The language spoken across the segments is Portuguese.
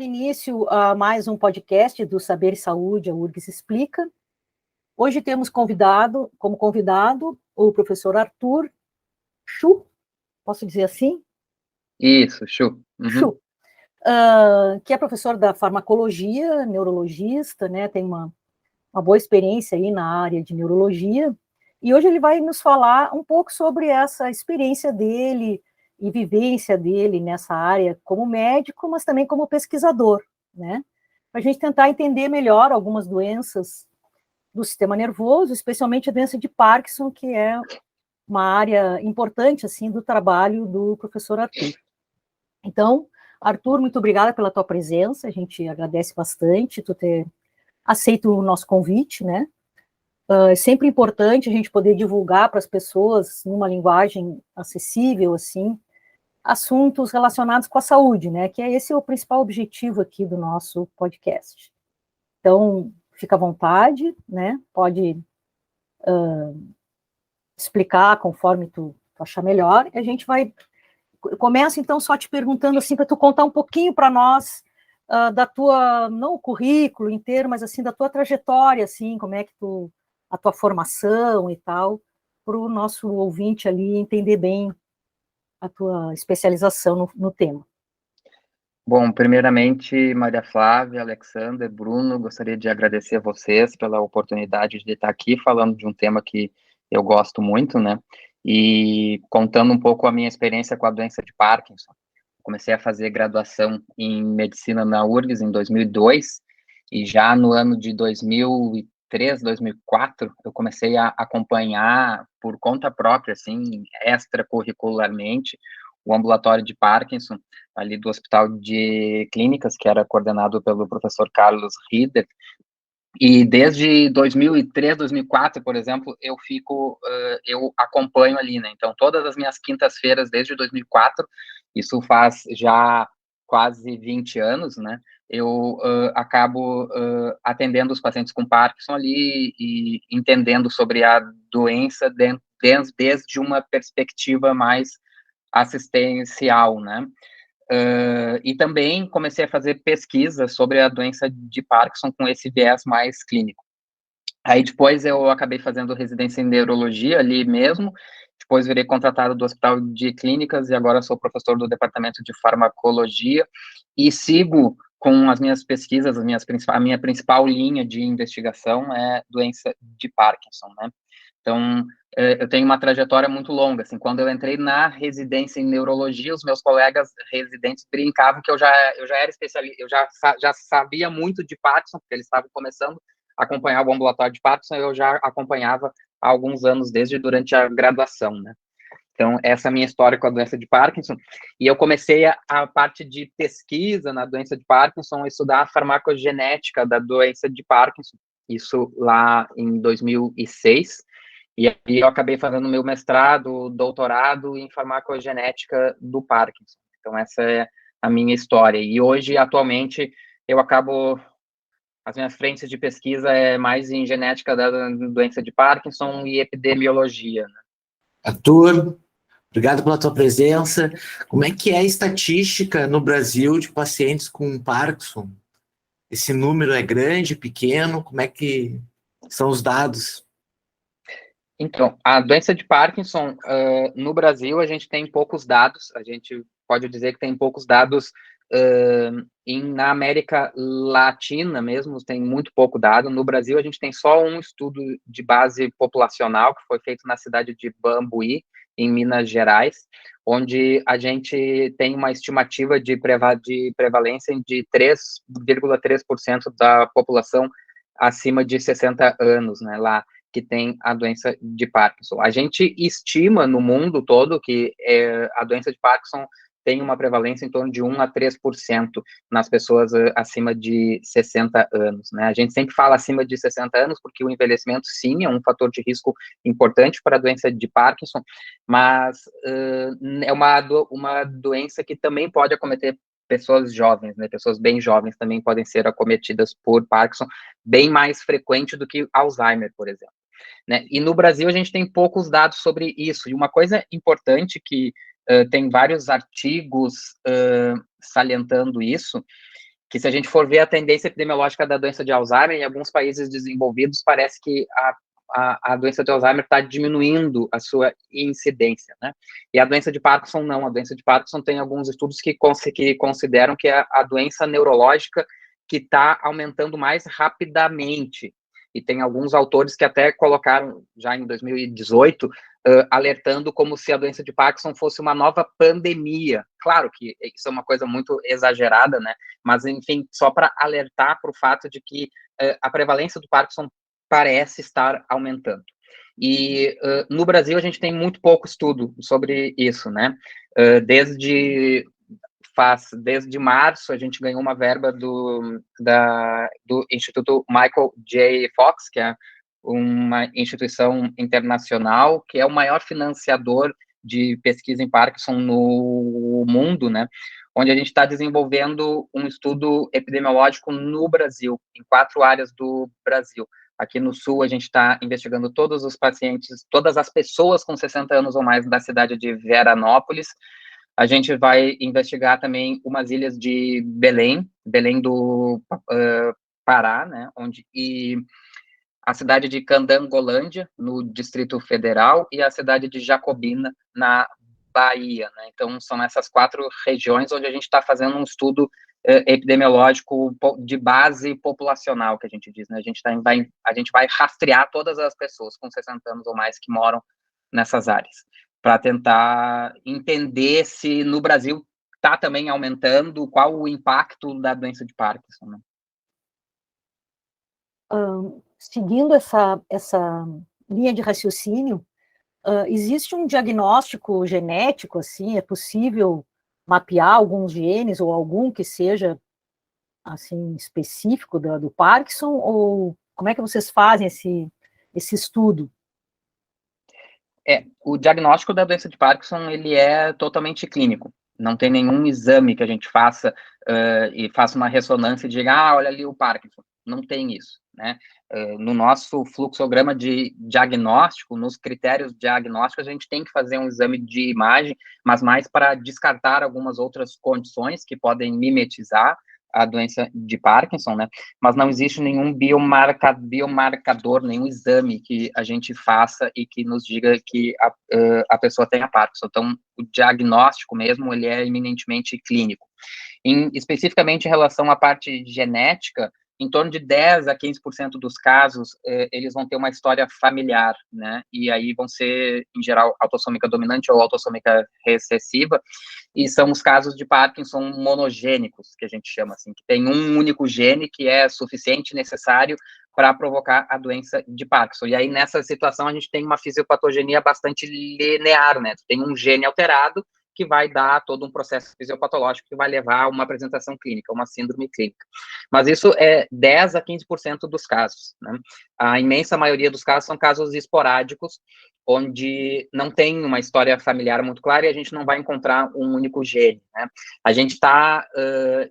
início a mais um podcast do Saber e Saúde, a URGS Explica. Hoje temos como convidado o professor Arthur Chu, posso dizer assim? Isso, Chu. Uhum. Chu, que é professor da farmacologia, neurologista, né, tem uma boa experiência aí na área de neurologia, e hoje ele vai nos falar um pouco sobre essa experiência dele e vivência dele nessa área como médico, mas também como pesquisador, né? Para a gente tentar entender melhor algumas doenças do sistema nervoso, especialmente a doença de Parkinson, que é uma área importante, assim, do trabalho do professor Arthur. Então, Arthur, muito obrigada pela tua presença, a gente agradece bastante tu ter aceito o nosso convite, né? É sempre importante a gente poder divulgar para as pessoas, numa linguagem acessível, assim, assuntos relacionados com a saúde, né? Que esse é o principal objetivo aqui do nosso podcast. Então, fica à vontade, né? Pode explicar conforme tu achar melhor. E a gente começa, então, só te perguntando, assim, para tu contar um pouquinho para nós da tua, não o currículo inteiro, mas, assim, da tua trajetória, assim, como é que a tua formação e tal, para o nosso ouvinte ali entender bem a tua especialização no tema. Bom, primeiramente, Maria Flávia, Alexander, Bruno, gostaria de agradecer a vocês pela oportunidade de estar aqui falando de um tema que eu gosto muito, né? E contando um pouco a minha experiência com a doença de Parkinson. Comecei a fazer graduação em medicina na URGS em 2002, e já no ano de 2003, 2004, eu comecei a acompanhar por conta própria, assim, extracurricularmente, o ambulatório de Parkinson, ali do Hospital de Clínicas, que era coordenado pelo professor Carlos Rieder. E desde 2003, 2004, por exemplo, eu acompanho ali, né? Então, todas as minhas quintas-feiras, desde 2004, isso faz já quase 20 anos, né? Eu acabo atendendo os pacientes com Parkinson ali e entendendo sobre a doença desde uma perspectiva mais assistencial, né? E também comecei a fazer pesquisa sobre a doença de Parkinson com esse viés mais clínico. Aí depois eu acabei fazendo residência em neurologia ali mesmo, depois virei contratado do Hospital de Clínicas e agora sou professor do Departamento de Farmacologia e sigo com as minhas pesquisas, a minha principal linha de investigação é doença de Parkinson, né? Então, eu tenho uma trajetória muito longa, assim, quando eu entrei na residência em neurologia, os meus colegas residentes brincavam que eu já era especialista, já sabia muito de Parkinson, porque eles estavam começando a acompanhar o ambulatório de Parkinson, eu já acompanhava há alguns anos, desde durante a graduação, né? Então, essa é a minha história com a doença de Parkinson, e eu comecei a parte de pesquisa na doença de Parkinson, estudar a farmacogenética da doença de Parkinson, isso lá em 2006, e aí eu acabei fazendo meu mestrado, doutorado em farmacogenética do Parkinson. Então, essa é a minha história. E hoje, atualmente, as minhas frentes de pesquisa é mais em genética da doença de Parkinson e epidemiologia, né? Arthur, obrigado pela tua presença. Como é que é a estatística no Brasil de pacientes com Parkinson? Esse número é grande, pequeno? Como é que são os dados? Então, a doença de Parkinson, no Brasil, a gente tem poucos dados, a gente pode dizer que tem poucos dados na América Latina mesmo, tem muito pouco dado. No Brasil, a gente tem só um estudo de base populacional, que foi feito na cidade de Bambuí, em Minas Gerais, onde a gente tem uma estimativa de prevalência de 3,3% da população acima de 60 anos, né, lá, que tem a doença de Parkinson. A gente estima no mundo todo que a doença de Parkinson tem uma prevalência em torno de 1 a 3% nas pessoas acima de 60 anos, né? A gente sempre fala acima de 60 anos porque o envelhecimento, sim, é um fator de risco importante para a doença de Parkinson, mas é uma doença que também pode acometer pessoas jovens, né? Pessoas bem jovens também podem ser acometidas por Parkinson, bem mais frequente do que Alzheimer, por exemplo, né? E no Brasil a gente tem poucos dados sobre isso, e uma coisa importante que tem vários artigos salientando isso, que se a gente for ver a tendência epidemiológica da doença de Alzheimer, em alguns países desenvolvidos, parece que a doença de Alzheimer está diminuindo a sua incidência, né? E a doença de Parkinson não. A doença de Parkinson tem alguns estudos que consideram que é a doença neurológica que está aumentando mais rapidamente. E tem alguns autores que até colocaram, já em 2018, alertando como se a doença de Parkinson fosse uma nova pandemia. Claro que isso é uma coisa muito exagerada, né? Mas, enfim, só para alertar para o fato de que a prevalência do Parkinson parece estar aumentando. E no Brasil a gente tem muito pouco estudo sobre isso, né? Desde março a gente ganhou uma verba do Instituto Michael J. Fox, que é uma instituição internacional, que é o maior financiador de pesquisa em Parkinson no mundo, né? Onde a gente está desenvolvendo um estudo epidemiológico no Brasil, em 4 áreas do Brasil. Aqui no Sul, a gente está investigando todos os pacientes, todas as pessoas com 60 anos ou mais da cidade de Veranópolis. A gente vai investigar também umas ilhas de Belém do Pará, né, e a cidade de Candangolândia, no Distrito Federal, e a cidade de Jacobina, na Bahia, né? Então, são essas 4 regiões onde a gente está fazendo um estudo epidemiológico de base populacional, que a gente diz, né? A gente vai rastrear todas as pessoas com 60 anos ou mais que moram nessas áreas, para tentar entender se no Brasil está também aumentando, qual o impacto da doença de Parkinson, né? Seguindo essa linha de raciocínio, existe um diagnóstico genético, assim, é possível mapear alguns genes ou algum que seja, assim, específico do Parkinson, ou como é que vocês fazem esse estudo? O diagnóstico da doença de Parkinson, ele é totalmente clínico. Não tem nenhum exame que a gente faça e faça uma ressonância e diga, olha ali o Parkinson. Não tem isso, né? No nosso fluxograma de diagnóstico, nos critérios diagnósticos, a gente tem que fazer um exame de imagem, mas mais para descartar algumas outras condições que podem mimetizar a doença de Parkinson, né? Mas não existe nenhum biomarcador, nenhum exame que a gente faça e que nos diga que a pessoa tem a Parkinson. Então, o diagnóstico mesmo, ele é eminentemente clínico. Especificamente em relação à parte genética, em torno de 10 a 15% dos casos, eles vão ter uma história familiar, né? E aí vão ser, em geral, autossômica dominante ou autossômica recessiva, e são os casos de Parkinson monogênicos, que a gente chama assim, que tem um único gene que é suficiente e necessário para provocar a doença de Parkinson. E aí, nessa situação, a gente tem uma fisiopatogenia bastante linear, né? Tem um gene alterado que vai dar todo um processo fisiopatológico que vai levar a uma apresentação clínica, uma síndrome clínica. Mas isso é 10 a 15% dos casos, né? A imensa maioria dos casos são casos esporádicos, onde não tem uma história familiar muito clara e a gente não vai encontrar um único gene, né? A gente está,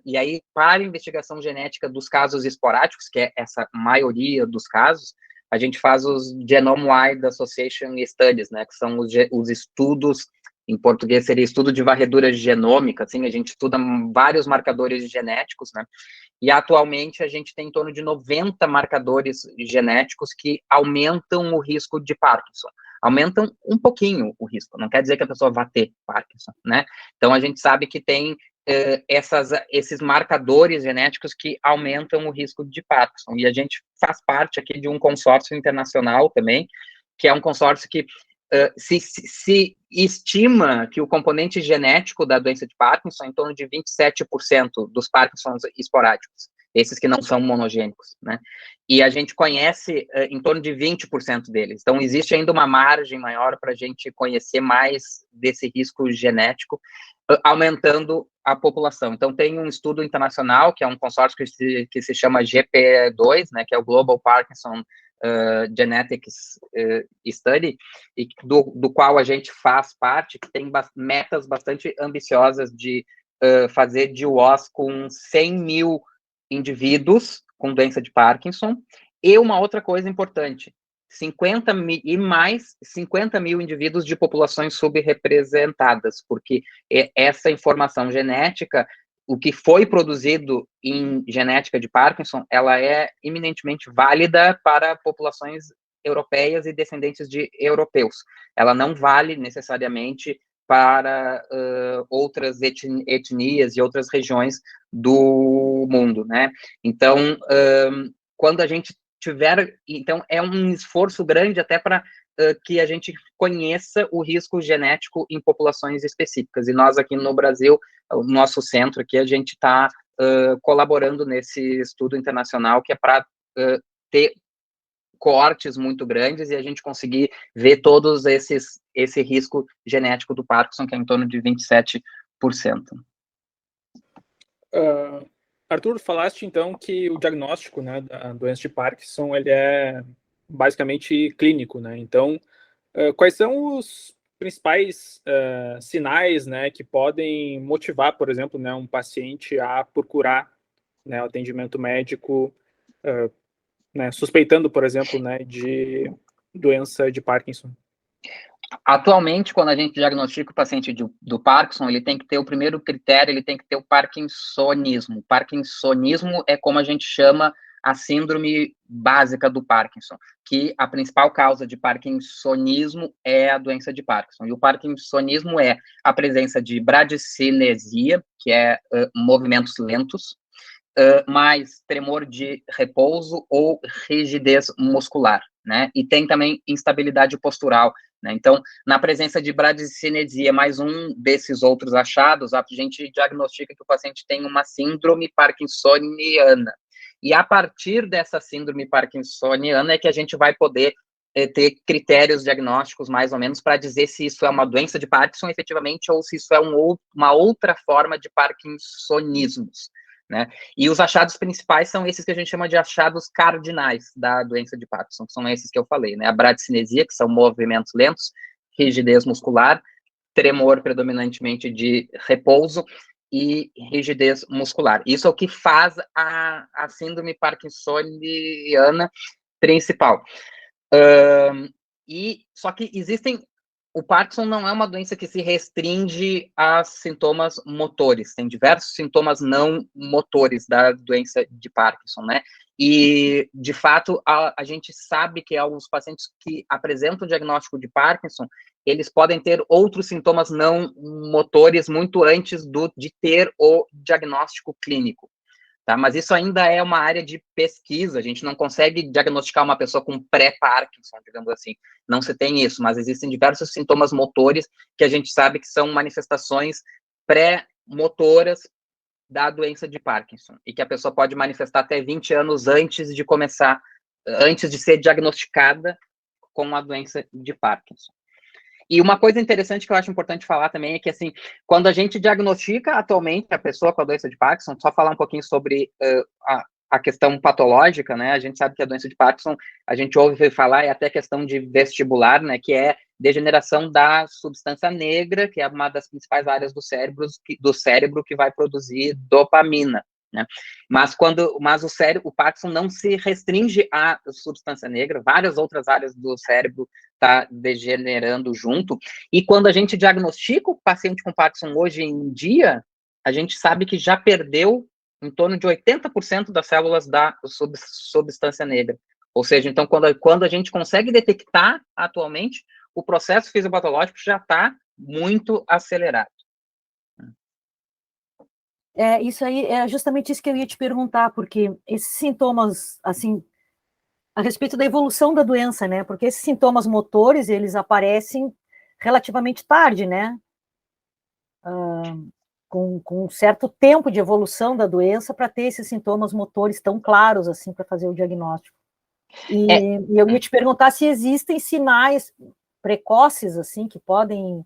e aí, para a investigação genética dos casos esporádicos, que é essa maioria dos casos, a gente faz os Genome-Wide Association Studies, né, que são os estudos, em português seria estudo de varredura genômica, assim, a gente estuda vários marcadores genéticos, né, e atualmente a gente tem em torno de 90 marcadores genéticos que aumentam o risco de Parkinson. Aumentam um pouquinho o risco, não quer dizer que a pessoa vá ter Parkinson, né? Então, a gente sabe que tem esses marcadores genéticos que aumentam o risco de Parkinson, e a gente faz parte aqui de um consórcio internacional também, que é um consórcio que se estima que o componente genético da doença de Parkinson é em torno de 27% dos Parkinsons esporádicos, esses que não são monogênicos, né? E a gente conhece em torno de 20% deles. Então, existe ainda uma margem maior para a gente conhecer mais desse risco genético, aumentando a população. Então, tem um estudo internacional, que é um consórcio que se chama GP2, né, que é o Global Parkinson Genetics Study, e do qual a gente faz parte, que tem metas bastante ambiciosas de fazer DWOS com 100 mil indivíduos com doença de Parkinson, e uma outra coisa importante, 50 mil indivíduos de populações subrepresentadas, porque essa informação genética o que foi produzido em genética de Parkinson, ela é eminentemente válida para populações europeias e descendentes de europeus. Ela não vale necessariamente para outras etnias e outras regiões do mundo, né? Então, quando a gente tiver... Então, é um esforço grande até para que a gente conheça o risco genético em populações específicas. E nós aqui no Brasil, o nosso centro aqui, a gente está colaborando nesse estudo internacional que é para ter coortes muito grandes e a gente conseguir ver todos esse risco genético do Parkinson, que é em torno de 27%. Arthur, falaste então que o diagnóstico, né, da doença de Parkinson, ele é basicamente clínico, né? Então, quais são os principais sinais, né, que podem motivar, por exemplo, né, um paciente a procurar, né, o atendimento médico, né, suspeitando, por exemplo, né, de doença de Parkinson? Atualmente, quando a gente diagnostica o paciente do Parkinson, ele tem que ter o primeiro critério, ele tem que ter o parkinsonismo. Parkinsonismo é como a gente chama a síndrome básica do Parkinson, que a principal causa de parkinsonismo é a doença de Parkinson. E o parkinsonismo é a presença de bradicinesia, que é movimentos lentos, mais tremor de repouso ou rigidez muscular, né? E tem também instabilidade postural, né? Então, na presença de bradicinesia, mais um desses outros achados, a gente diagnostica que o paciente tem uma síndrome parkinsoniana. E a partir dessa síndrome parkinsoniana é que a gente vai poder ter critérios diagnósticos, mais ou menos, para dizer se isso é uma doença de Parkinson, efetivamente, ou se isso é uma outra forma de parkinsonismos, né? E os achados principais são esses que a gente chama de achados cardinais da doença de Parkinson, que são esses que eu falei, né? A bradicinesia, que são movimentos lentos, rigidez muscular, tremor predominantemente de repouso e rigidez muscular. Isso é o que faz a síndrome parkinsoniana principal. Só que existem... O Parkinson não é uma doença que se restringe a sintomas motores. Tem diversos sintomas não motores da doença de Parkinson, né? E, de fato, a gente sabe que alguns pacientes que apresentam o diagnóstico de Parkinson, eles podem ter outros sintomas não motores muito antes de ter o diagnóstico clínico. Tá? Mas isso ainda é uma área de pesquisa, a gente não consegue diagnosticar uma pessoa com pré-Parkinson, digamos assim, não se tem isso, mas existem diversos sintomas motores que a gente sabe que são manifestações pré-motoras da doença de Parkinson, e que a pessoa pode manifestar até 20 anos antes de ser diagnosticada com a doença de Parkinson. E uma coisa interessante que eu acho importante falar também é que, assim, quando a gente diagnostica atualmente a pessoa com a doença de Parkinson, só falar um pouquinho sobre a questão patológica, né? A gente sabe que a doença de Parkinson, a gente ouve falar, é até questão de vestibular, né? Que é degeneração da substância negra, que é uma das principais áreas do cérebro que vai produzir dopamina, né? Mas o Parkinson não se restringe à substância negra, várias outras áreas do cérebro está degenerando junto, e quando a gente diagnostica o paciente com Parkinson hoje em dia, a gente sabe que já perdeu em torno de 80% das células da substância negra. Ou seja, então, quando a gente consegue detectar atualmente, o processo fisiopatológico já está muito acelerado. Isso aí é justamente isso que eu ia te perguntar, porque esses sintomas, assim, a respeito da evolução da doença, né? Porque esses sintomas motores, eles aparecem relativamente tarde, né? Com um certo tempo de evolução da doença para ter esses sintomas motores tão claros, assim, para fazer o diagnóstico. E eu ia te perguntar se existem sinais precoces, assim, que podem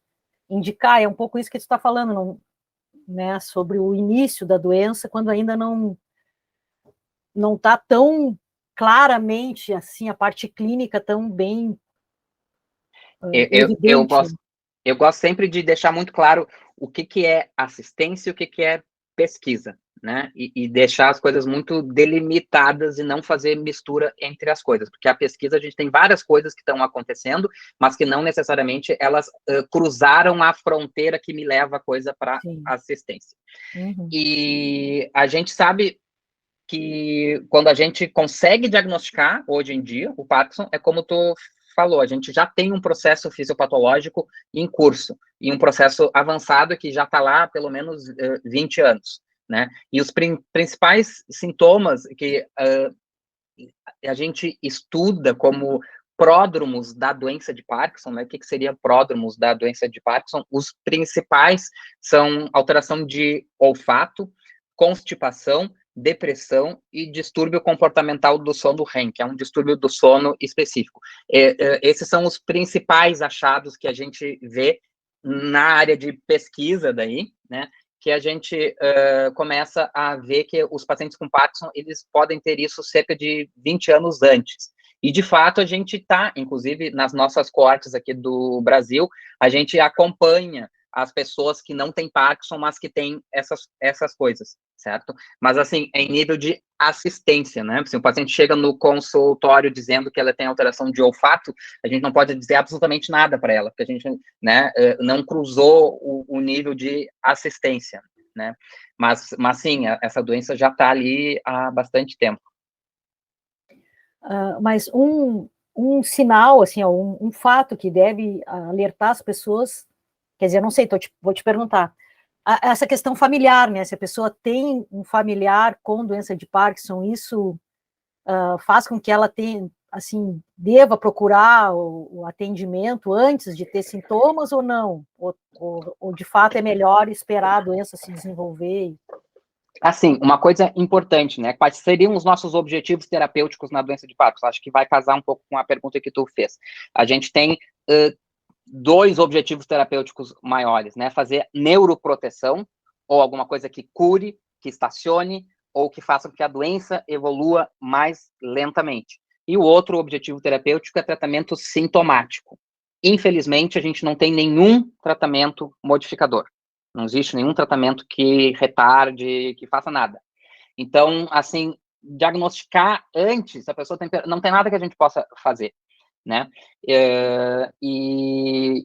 indicar, é um pouco isso que tu está falando, não, né, sobre o início da doença, quando ainda não está tão claramente, assim, a parte clínica tão bem evidente. Eu gosto sempre de deixar muito claro o que é assistência e o que é pesquisa, né, e deixar as coisas muito delimitadas e não fazer mistura entre as coisas, porque a pesquisa, a gente tem várias coisas que estão acontecendo, mas que não necessariamente elas cruzaram a fronteira que me leva a coisa para assistência. Uhum. E a gente sabe que quando a gente consegue diagnosticar, hoje em dia, o Parkinson, é como tu falou, a gente já tem um processo fisiopatológico em curso, e um processo avançado que já está lá há pelo menos 20 anos, né? E os principais sintomas que a gente estuda como pródromos da doença de Parkinson, né? O que seria pródromos da doença de Parkinson? Os principais são alteração de olfato, constipação, depressão e distúrbio comportamental do sono REM, que é um distúrbio do sono específico. Esses são os principais achados que a gente vê na área de pesquisa daí, né? Que a gente começa a ver que os pacientes com Parkinson, eles podem ter isso cerca de 20 anos antes. E, de fato, a gente está, inclusive, nas nossas coortes aqui do Brasil, a gente acompanha as pessoas que não têm Parkinson, mas que têm essas coisas, certo? Mas, assim, em nível de assistência, né? Se o paciente chega no consultório dizendo que ela tem alteração de olfato, a gente não pode dizer absolutamente nada para ela, porque a gente, né, não cruzou o nível de assistência, né? Mas sim, essa doença já está ali há bastante tempo. Mas um sinal, assim, um fato que deve alertar as pessoas, quer dizer, eu não sei, vou te perguntar, essa questão familiar, né? Se a pessoa tem um familiar com doença de Parkinson, isso faz com que ela tenha, assim, deva procurar o atendimento antes de ter sintomas ou não? Ou de fato é melhor esperar a doença se desenvolver? Assim, uma coisa importante, né? Quais seriam os nossos objetivos terapêuticos na doença de Parkinson? Acho que vai casar um pouco com a pergunta que tu fez. A gente tem 2 objetivos terapêuticos maiores, né? Fazer neuroproteção, ou alguma coisa que cure, que estacione, ou que faça com que a doença evolua mais lentamente. E o outro objetivo terapêutico é tratamento sintomático. Infelizmente, a gente não tem nenhum tratamento modificador. Não existe nenhum tratamento que retarde, que faça nada. Então, assim, diagnosticar antes, a pessoa não tem nada que a gente possa fazer, né?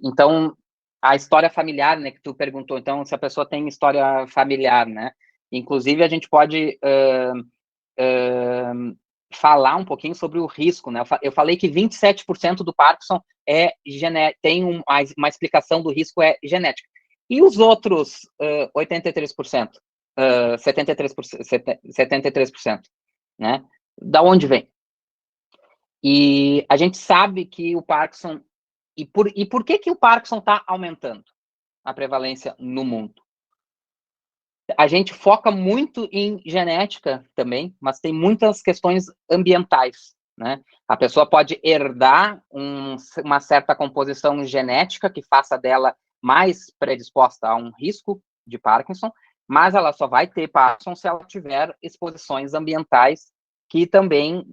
Então, a história familiar, né, que tu perguntou, então, se a pessoa tem história familiar, né? Inclusive, a gente pode falar um pouquinho sobre o risco, né? Eu falei que 27% do Parkinson tem uma explicação do risco genética. E os outros 83%, 73%, né? Da onde vem? E a gente sabe que o Parkinson... E por que o Parkinson está aumentando a prevalência no mundo? A gente foca muito em genética também, mas tem muitas questões ambientais, né? A pessoa pode herdar uma certa composição genética que faça dela mais predisposta a um risco de Parkinson, mas ela só vai ter Parkinson se ela tiver exposições ambientais que também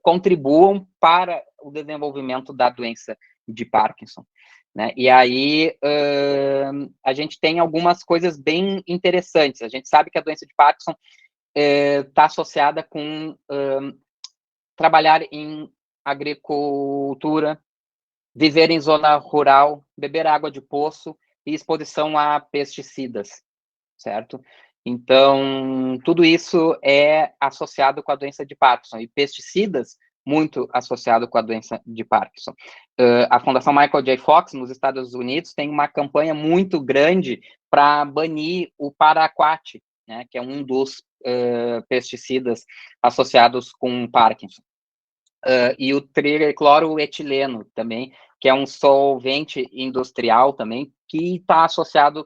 contribuam para o desenvolvimento da doença de Parkinson, né? E aí a gente tem algumas coisas bem interessantes. A gente sabe que a doença de Parkinson está associada com trabalhar em agricultura, viver em zona rural, beber água de poço e exposição a pesticidas, certo? Então, tudo isso é associado com a doença de Parkinson, e pesticidas muito associado com a doença de Parkinson. A Fundação Michael J. Fox, nos Estados Unidos, tem uma campanha muito grande para banir o paraquat, né, que é um dos pesticidas associados com Parkinson. E o tricloroetileno também, que é um solvente industrial também, que está associado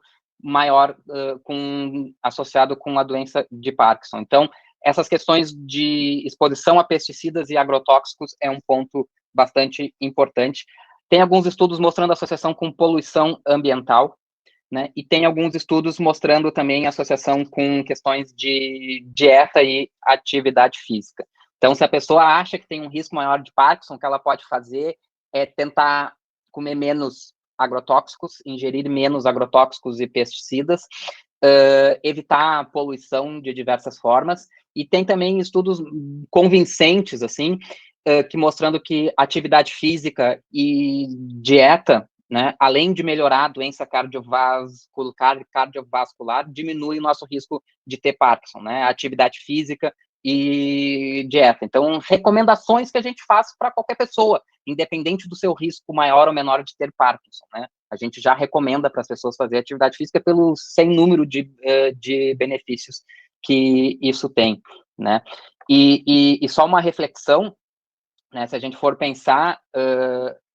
associado com a doença de Parkinson. Então, essas questões de exposição a pesticidas e agrotóxicos é um ponto bastante importante. Tem alguns estudos mostrando associação com poluição ambiental, né? E tem alguns estudos mostrando também associação com questões de dieta e atividade física. Então, se a pessoa acha que tem um risco maior de Parkinson, o que ela pode fazer é tentar comer menos agrotóxicos, ingerir menos agrotóxicos e pesticidas, evitar a poluição de diversas formas, e tem também estudos convincentes, assim, que mostrando que atividade física e dieta, né, além de melhorar a doença cardiovascular, diminui o nosso risco de ter Parkinson, né, atividade física e dieta. Então, recomendações que a gente faz para qualquer pessoa, independente do seu risco maior ou menor de ter Parkinson, né? A gente já recomenda para as pessoas fazer atividade física pelo sem número de benefícios que isso tem, né? E só uma reflexão, né? Se a gente for pensar,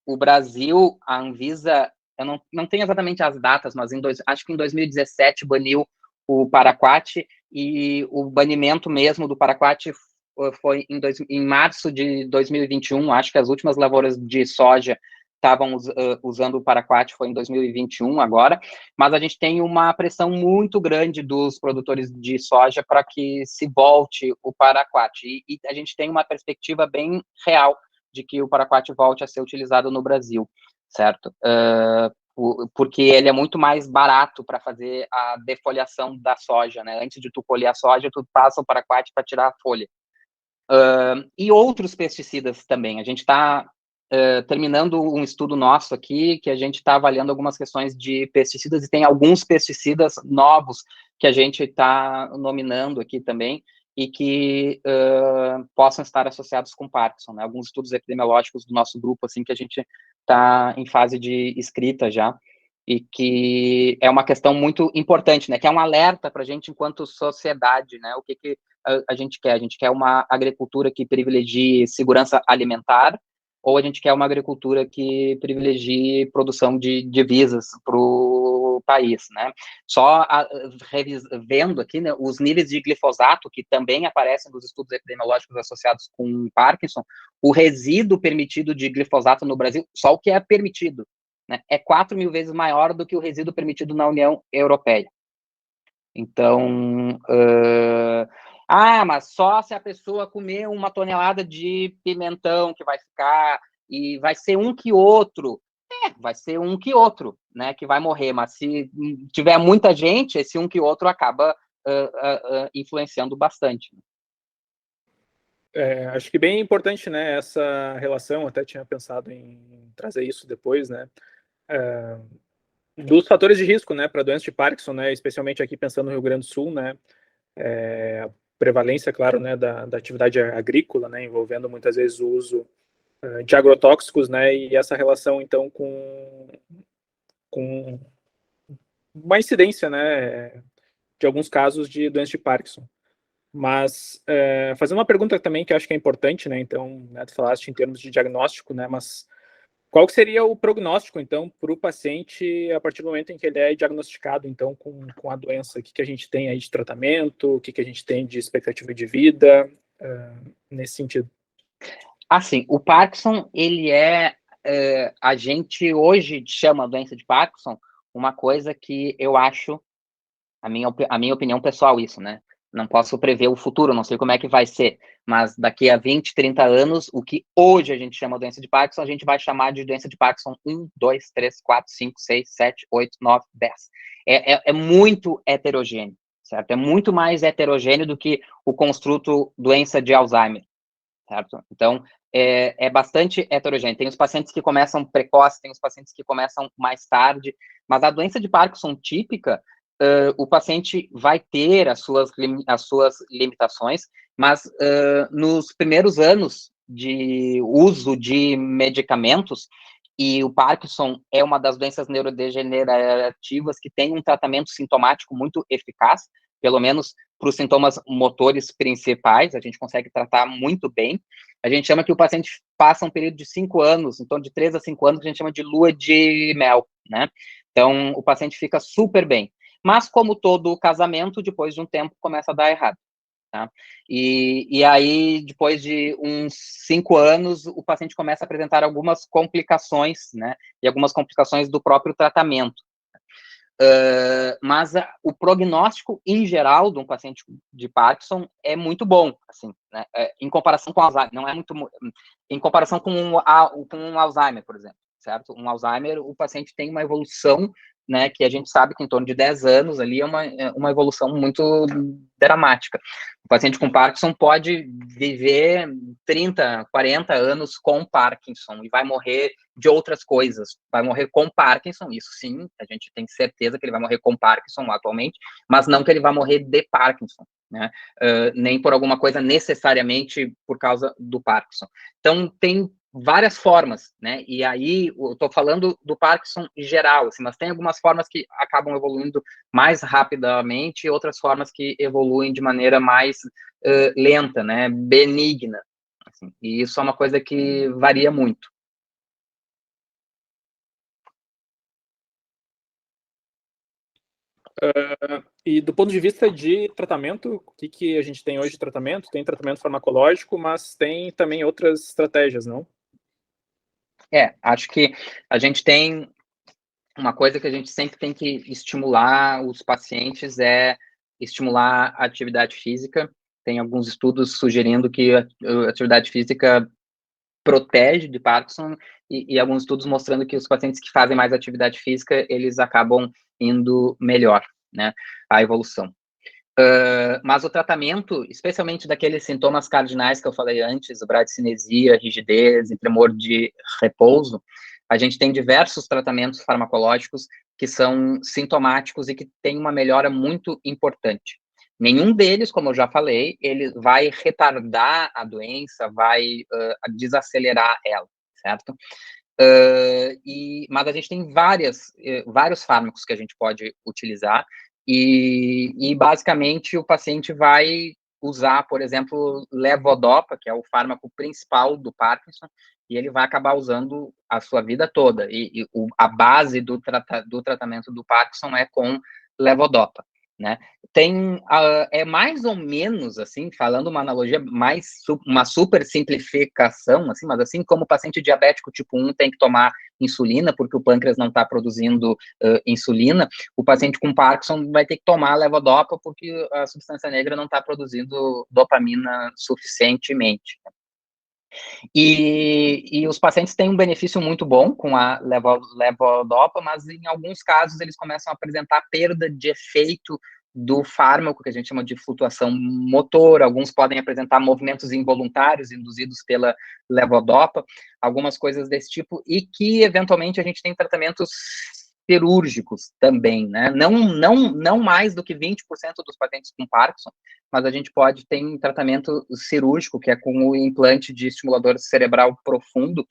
o Brasil, a Anvisa, eu não tenho exatamente as datas, mas acho que em 2017 baniu o paraquat, e o banimento mesmo do paraquat foi em março de 2021, acho que as últimas lavouras de soja estavam usando o paraquat, foi em 2021 agora, mas a gente tem uma pressão muito grande dos produtores de soja para que se volte o paraquat, e a gente tem uma perspectiva bem real de que o paraquat volte a ser utilizado no Brasil, certo? Porque ele é muito mais barato para fazer a defoliação da soja, né? Antes de tu colher a soja, tu passa o paraquat para tirar a folha. E outros pesticidas também. A gente está terminando um estudo nosso aqui, que a gente está avaliando algumas questões de pesticidas, e tem alguns pesticidas novos que a gente está nominando aqui também, e que possam estar associados com Parkinson, né? Alguns estudos epidemiológicos do nosso grupo, assim, que a gente está em fase de escrita já, e que é uma questão muito importante, né? Que é um alerta para a gente enquanto sociedade, né? O que a gente quer? A gente quer uma agricultura que privilegie segurança alimentar, ou a gente quer uma agricultura que privilegie produção de divisas para o país, né? Só vendo aqui, né, os níveis de glifosato, que também aparecem nos estudos epidemiológicos associados com Parkinson, o resíduo permitido de glifosato no Brasil, só o que é permitido, né, é 4.000 vezes maior do que o resíduo permitido na União Europeia. Então, mas só se a pessoa comer uma tonelada de pimentão que vai ficar, e vai ser um que outro, vai ser um que outro, né, que vai morrer, mas se tiver muita gente, esse um que outro acaba influenciando bastante. Acho que bem importante, né, essa relação, até tinha pensado em trazer isso depois, né, dos fatores de risco, né, para doença de Parkinson, né, especialmente aqui pensando no Rio Grande do Sul, né, a prevalência, claro, né, da atividade agrícola, né, envolvendo muitas vezes o uso de agrotóxicos, né, e essa relação, então, com uma incidência, né, de alguns casos de doença de Parkinson. Mas, fazer uma pergunta também que eu acho que é importante, né, então, né, tu falaste em termos de diagnóstico, né, mas qual que seria o prognóstico, então, para o paciente a partir do momento em que ele é diagnosticado, então, com a doença? O que a gente tem aí de tratamento? O que a gente tem de expectativa de vida, nesse sentido? Assim, o Parkinson, ele a gente hoje chama a doença de Parkinson uma coisa que eu acho, a minha opinião pessoal, isso, né? Não posso prever o futuro, não sei como é que vai ser, mas daqui a 20, 30 anos, o que hoje a gente chama de doença de Parkinson, a gente vai chamar de doença de Parkinson 1, 2, 3, 4, 5, 6, 7, 8, 9, 10. É muito heterogêneo, certo? É muito mais heterogêneo do que o construto doença de Alzheimer, certo? Então, é bastante heterogêneo. Tem os pacientes que começam precoce, tem os pacientes que começam mais tarde, mas a doença de Parkinson típica, o paciente vai ter as suas limitações, mas nos primeiros anos de uso de medicamentos, e o Parkinson é uma das doenças neurodegenerativas que tem um tratamento sintomático muito eficaz, pelo menos para os sintomas motores principais, a gente consegue tratar muito bem. A gente chama que o paciente passa um período de 5 anos, então de 3 a 5 anos, que a gente chama de lua de mel, né? Então, o paciente fica super bem. Mas, como todo casamento, depois de um tempo, começa a dar errado. Tá? E aí, depois de uns 5 anos, o paciente começa a apresentar algumas complicações, né? E algumas complicações do próprio tratamento. Mas o prognóstico, em geral, de um paciente de Parkinson é muito bom, assim, né? Em comparação com Alzheimer, não é muito... Em comparação com um Alzheimer, por exemplo. certo? Um Alzheimer, o paciente tem uma evolução, né, que a gente sabe que em torno de 10 anos ali é uma evolução muito dramática. O paciente com Parkinson pode viver 30, 40 anos com Parkinson e vai morrer de outras coisas. Vai morrer com Parkinson, isso sim, a gente tem certeza que ele vai morrer com Parkinson atualmente, mas não que ele vai morrer de Parkinson, né? Nem por alguma coisa necessariamente por causa do Parkinson. Então, tem várias formas, né? E aí, eu tô falando do Parkinson em geral, assim, mas tem algumas formas que acabam evoluindo mais rapidamente e outras formas que evoluem de maneira mais lenta, né? Benigna. Assim, e isso é uma coisa que varia muito. E do ponto de vista de tratamento, o que a gente tem hoje de tratamento? Tem tratamento farmacológico, mas tem também outras estratégias, não? Acho que a gente tem uma coisa que a gente sempre tem que estimular os pacientes é estimular a atividade física. Tem alguns estudos sugerindo que a atividade física protege de Parkinson e alguns estudos mostrando que os pacientes que fazem mais atividade física, eles acabam indo melhor, né, a evolução. Mas o tratamento, especialmente daqueles sintomas cardinais que eu falei antes, bradicinesia, rigidez e tremor de repouso, a gente tem diversos tratamentos farmacológicos que são sintomáticos e que têm uma melhora muito importante. Nenhum deles, como eu já falei, ele vai retardar a doença, vai desacelerar ela, certo? Mas a gente tem vários fármacos que a gente pode utilizar e basicamente o paciente vai usar, por exemplo, levodopa, que é o fármaco principal do Parkinson, e ele vai acabar usando a sua vida toda. A base do tratamento do Parkinson é com levodopa, né? É mais ou menos assim, falando uma analogia, uma super simplificação, assim, mas assim como o paciente diabético tipo 1 tem que tomar insulina, porque o pâncreas não está produzindo insulina, o paciente com Parkinson vai ter que tomar levodopa, porque a substância negra não está produzindo dopamina suficientemente. E os pacientes têm um benefício muito bom com a levodopa, mas em alguns casos eles começam a apresentar perda de efeito do fármaco, que a gente chama de flutuação motor. Alguns podem apresentar movimentos involuntários induzidos pela levodopa, algumas coisas desse tipo, e que eventualmente a gente tem tratamentos cirúrgicos também, né? Não mais do que 20% dos pacientes com Parkinson, mas a gente pode ter um tratamento cirúrgico, que é com o implante de estimulador cerebral profundo,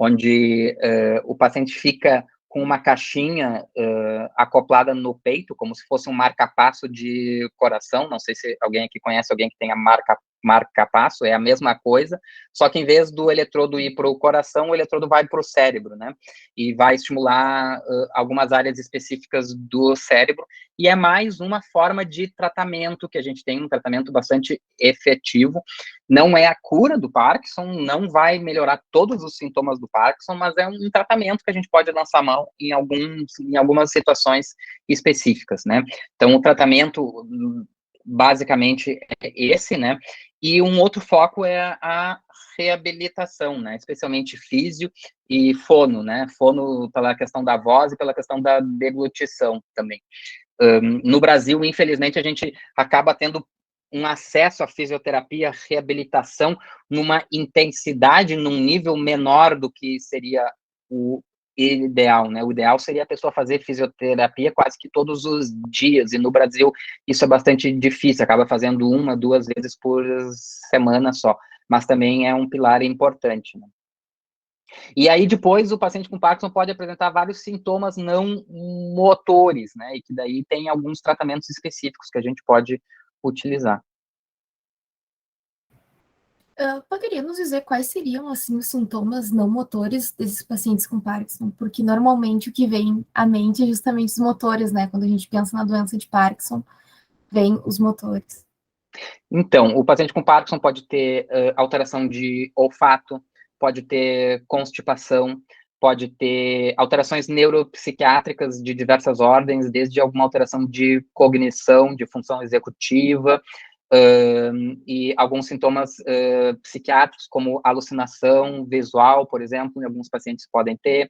onde o paciente fica com uma caixinha acoplada no peito, como se fosse um marca-passo de coração. Não sei se alguém aqui conhece alguém que tenha marca-passo, é a mesma coisa, só que em vez do eletrodo ir para o coração, o eletrodo vai para o cérebro, né? E vai estimular algumas áreas específicas do cérebro, e é mais uma forma de tratamento que a gente tem, um tratamento bastante efetivo. Não é a cura do Parkinson, não vai melhorar todos os sintomas do Parkinson, mas é um tratamento que a gente pode lançar mão em algumas situações específicas, né? Então, o tratamento basicamente é esse, né? E um outro foco é a reabilitação, né? Especialmente físio e fono, né? Fono pela questão da voz e pela questão da deglutição também. No Brasil, infelizmente, a gente acaba tendo um acesso à fisioterapia, reabilitação, numa intensidade, num nível menor do que seria o ideal, né? O ideal seria a pessoa fazer fisioterapia quase que todos os dias, e no Brasil isso é bastante difícil, acaba fazendo 1, 2 vezes por semana só, mas também é um pilar importante, né? E aí, depois, o paciente com Parkinson pode apresentar vários sintomas não motores, né? E que daí tem alguns tratamentos específicos que a gente pode utilizar. Poderia nos dizer quais seriam, assim, os sintomas não motores desses pacientes com Parkinson? Porque, normalmente, o que vem à mente é justamente os motores, né? Quando a gente pensa na doença de Parkinson, vem os motores. Então, o paciente com Parkinson pode ter alteração de olfato, pode ter constipação, pode ter alterações neuropsiquiátricas de diversas ordens, desde alguma alteração de cognição, de função executiva, e alguns sintomas psiquiátricos, como alucinação visual, por exemplo, em alguns pacientes podem ter.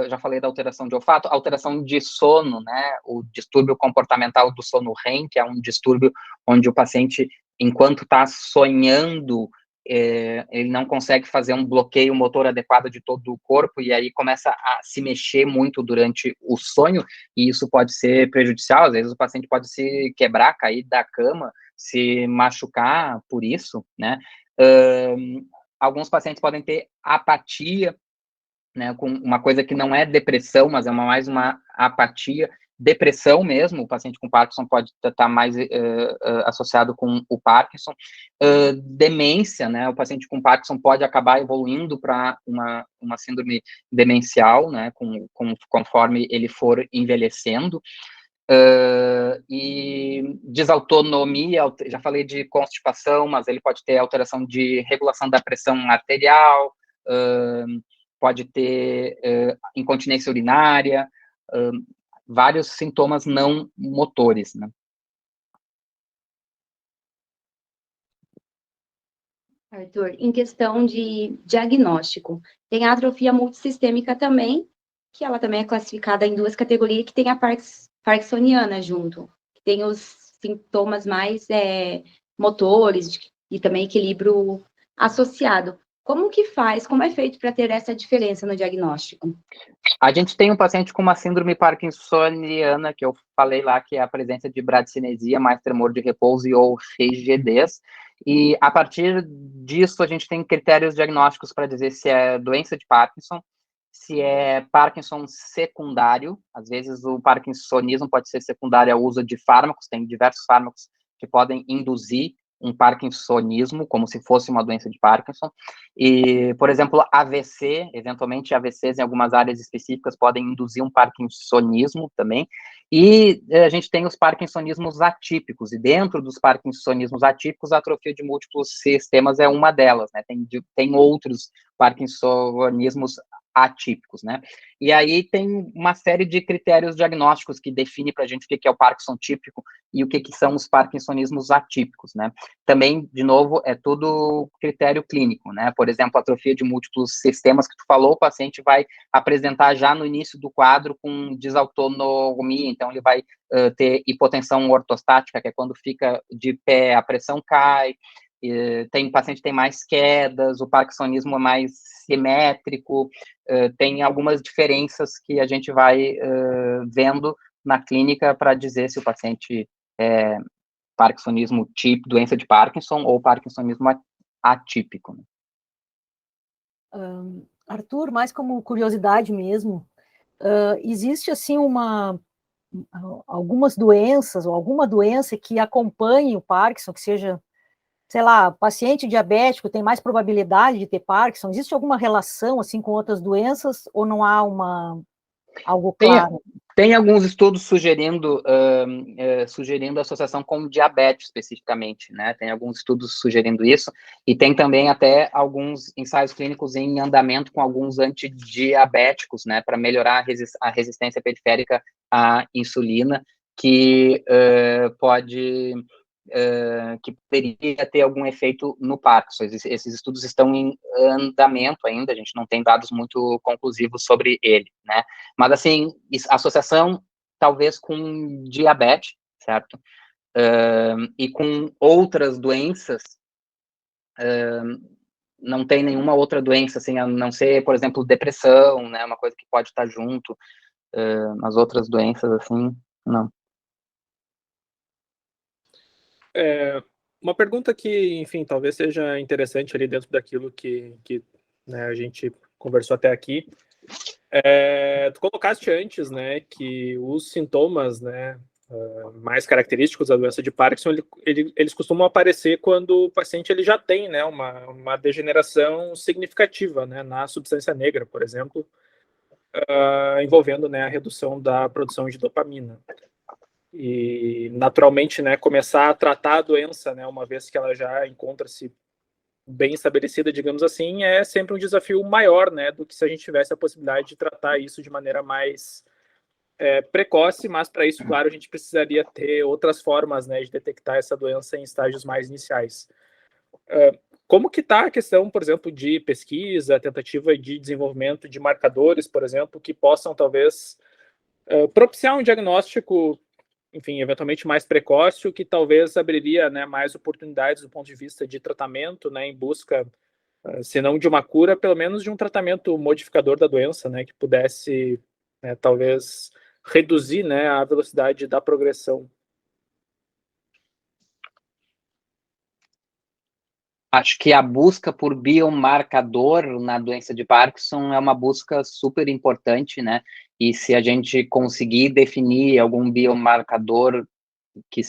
Já falei da alteração de olfato, alteração de sono, né? O distúrbio comportamental do sono REM, que é um distúrbio onde o paciente, enquanto está sonhando, ele não consegue fazer um bloqueio motor adequado de todo o corpo, e aí começa a se mexer muito durante o sonho, e isso pode ser prejudicial. Às vezes o paciente pode se quebrar, cair da cama, se machucar por isso, né? Alguns pacientes podem ter apatia, né, com uma coisa que não é depressão, mas é mais uma apatia, depressão mesmo. O paciente com Parkinson pode estar mais associado com o Parkinson. Demência, né, o paciente com Parkinson pode acabar evoluindo para uma síndrome demencial, né, conforme ele for envelhecendo. E desautonomia, já falei de constipação, mas ele pode ter alteração de regulação da pressão arterial, pode ter incontinência urinária, vários sintomas não motores, né? Arthur, em questão de diagnóstico, tem a atrofia multissistêmica também, que ela também é classificada em duas categorias, que tem a parkinsoniana junto, que tem os sintomas mais motores e também equilíbrio associado. Como que faz, como é feito para ter essa diferença no diagnóstico? A gente tem um paciente com uma síndrome parkinsoniana, que eu falei lá, que é a presença de bradicinesia, mais tremor de repouso e ou rigidez, e a partir disso a gente tem critérios diagnósticos para dizer se é doença de Parkinson, se é Parkinson secundário. Às vezes o parkinsonismo pode ser secundário ao uso de fármacos, tem diversos fármacos que podem induzir um parkinsonismo, como se fosse uma doença de Parkinson. E, por exemplo, AVC, eventualmente AVCs em algumas áreas específicas podem induzir um parkinsonismo também. E a gente tem os parkinsonismos atípicos, e dentro dos parkinsonismos atípicos, a atrofia de múltiplos sistemas é uma delas, né? Tem outros parkinsonismos atípicos, né? E aí tem uma série de critérios diagnósticos que define para a gente o que é o Parkinson típico e o que são os parkinsonismos atípicos, né? Também, de novo, é tudo critério clínico, né? Por exemplo, atrofia de múltiplos sistemas que tu falou, o paciente vai apresentar já no início do quadro com desautonomia, então ele vai ter hipotensão ortostática, que é quando fica de pé, a pressão cai. O paciente tem mais quedas, o parkinsonismo é mais simétrico, tem algumas diferenças que a gente vai vendo na clínica para dizer se o paciente é parkinsonismo tipo, doença de Parkinson, ou parkinsonismo atípico. Arthur, mais como curiosidade mesmo, existe assim algumas doenças, ou alguma doença que acompanhe o Parkinson, que seja, sei lá, paciente diabético tem mais probabilidade de ter Parkinson? Existe alguma relação assim com outras doenças, ou não há algo claro? Tem alguns estudos sugerindo associação com diabetes especificamente, né? Tem alguns estudos sugerindo isso, e tem também até alguns ensaios clínicos em andamento com alguns antidiabéticos, né? Para melhorar a resistência periférica à insulina, que que poderia ter algum efeito no Parkinson. Esses estudos estão em andamento ainda, a gente não tem dados muito conclusivos sobre ele, né? Mas, assim, associação talvez com diabetes, certo? E com outras doenças, não tem nenhuma outra doença, assim, a não ser, por exemplo, depressão, né? Uma coisa que pode estar junto, as outras doenças, assim, não. Uma pergunta que, enfim, talvez seja interessante ali dentro daquilo que né, a gente conversou até aqui. Tu colocaste antes, né, que os sintomas, né, mais característicos da doença de Parkinson, eles costumam aparecer quando o paciente ele já tem, né, uma degeneração significativa, né, na substância negra, por exemplo, envolvendo, né, a redução da produção de dopamina. E, naturalmente, né, começar a tratar a doença, né, uma vez que ela já encontra-se bem estabelecida, digamos assim, é sempre um desafio maior, né, do que se a gente tivesse a possibilidade de tratar isso de maneira mais precoce, mas para isso, claro, a gente precisaria ter outras formas, né, de detectar essa doença em estágios mais iniciais. Como que está a questão, por exemplo, de pesquisa, tentativa de desenvolvimento de marcadores, por exemplo, que possam talvez propiciar um diagnóstico, enfim, eventualmente mais precoce, o que talvez abriria, né, mais oportunidades do ponto de vista de tratamento, né, em busca, se não de uma cura, pelo menos de um tratamento modificador da doença, né, que pudesse, né, talvez reduzir, né, a velocidade da progressão. Acho que a busca por biomarcador na doença de Parkinson é uma busca super importante, né? E se a gente conseguir definir algum biomarcador que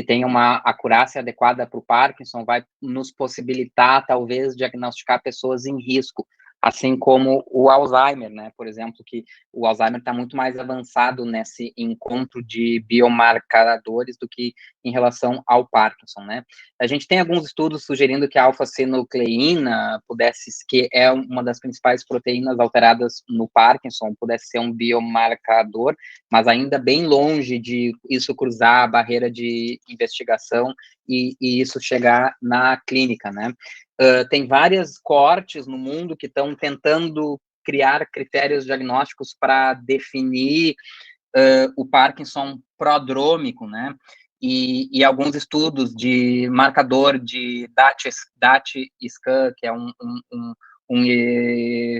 tenha uma acurácia adequada para o Parkinson, vai nos possibilitar, talvez, diagnosticar pessoas em risco, assim como o Alzheimer, né? Por exemplo, que o Alzheimer está muito mais avançado nesse encontro de biomarcadores do que em relação ao Parkinson, né? A gente tem alguns estudos sugerindo que a alfa-sinucleína que é uma das principais proteínas alteradas no Parkinson, pudesse ser um biomarcador, mas ainda bem longe de isso cruzar a barreira de investigação e isso chegar na clínica, né? Tem várias coortes no mundo que estão tentando criar critérios diagnósticos para definir o Parkinson prodrômico, né? E alguns estudos de marcador de DAT-SCAN, que é um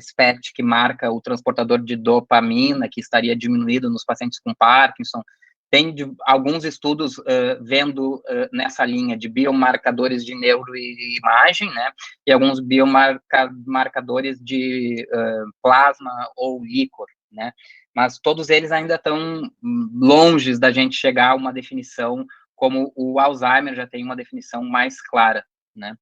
SPECT que marca o transportador de dopamina, que estaria diminuído nos pacientes com Parkinson. Tem alguns estudos vendo nessa linha de biomarcadores de neuroimagem, né, e alguns biomarcadores de plasma ou líquor, né, mas todos eles ainda estão longe da gente chegar a uma definição como o Alzheimer já tem uma definição mais clara, né.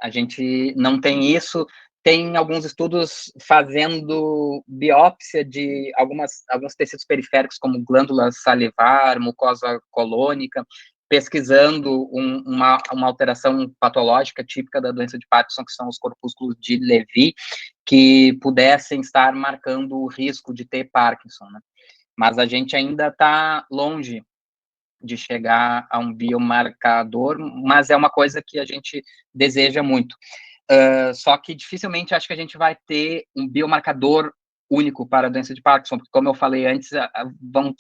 A gente não tem isso. Tem alguns estudos fazendo biópsia de alguns tecidos periféricos, como glândula salivar, mucosa colônica, pesquisando uma alteração patológica típica da doença de Parkinson, que são os corpúsculos de Levy, que pudessem estar marcando o risco de ter Parkinson, né? Mas a gente ainda está longe de chegar a um biomarcador, mas é uma coisa que a gente deseja muito. Só que dificilmente acho que a gente vai ter um biomarcador único para a doença de Parkinson, porque, como eu falei antes,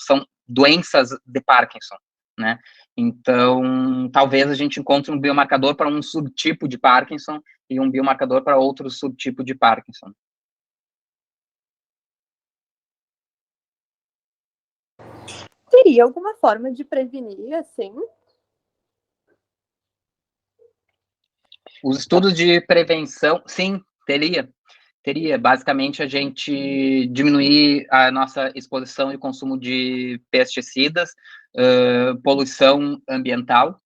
são doenças de Parkinson, né? Então, talvez a gente encontre um biomarcador para um subtipo de Parkinson e um biomarcador para outro subtipo de Parkinson. Teria alguma forma de prevenir, assim? Os estudos de prevenção, sim, teria. Basicamente, a gente diminuir a nossa exposição e consumo de pesticidas, poluição ambiental,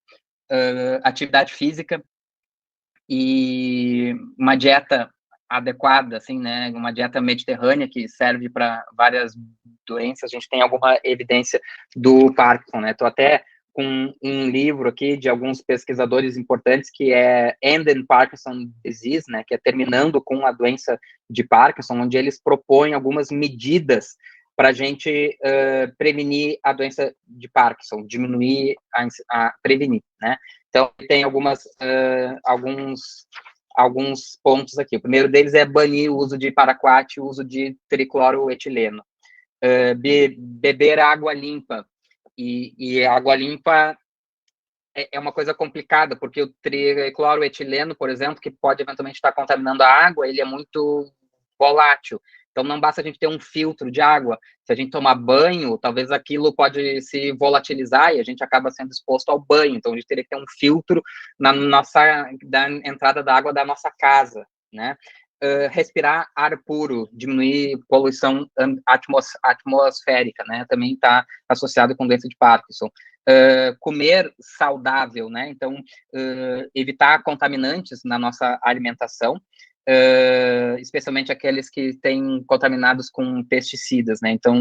atividade física e uma dieta adequada, assim, né, uma dieta mediterrânea que serve para várias doenças. A gente tem alguma evidência do Parkinson, né? Estou até com um livro aqui de alguns pesquisadores importantes que é Ending Parkinson Disease, né, que é terminando com a doença de Parkinson, onde eles propõem algumas medidas para a gente prevenir a doença de Parkinson, diminuir prevenir, né? Então, tem alguns pontos aqui. O primeiro deles é banir o uso de paraquat e o uso de tricloroetileno. Beber água limpa. E a água limpa é uma coisa complicada, porque o tricloroetileno, por exemplo, que pode eventualmente estar contaminando a água, ele é muito volátil. Então, não basta a gente ter um filtro de água. Se a gente tomar banho, talvez aquilo pode se volatilizar e a gente acaba sendo exposto ao banho. Então, a gente teria que ter um filtro da entrada da água da nossa casa, né? Respirar ar puro, diminuir poluição atmosférica, né? Também está associado com doença de Parkinson. Comer saudável, né? Então, evitar contaminantes na nossa alimentação, especialmente aqueles que têm contaminados com pesticidas, né? Então,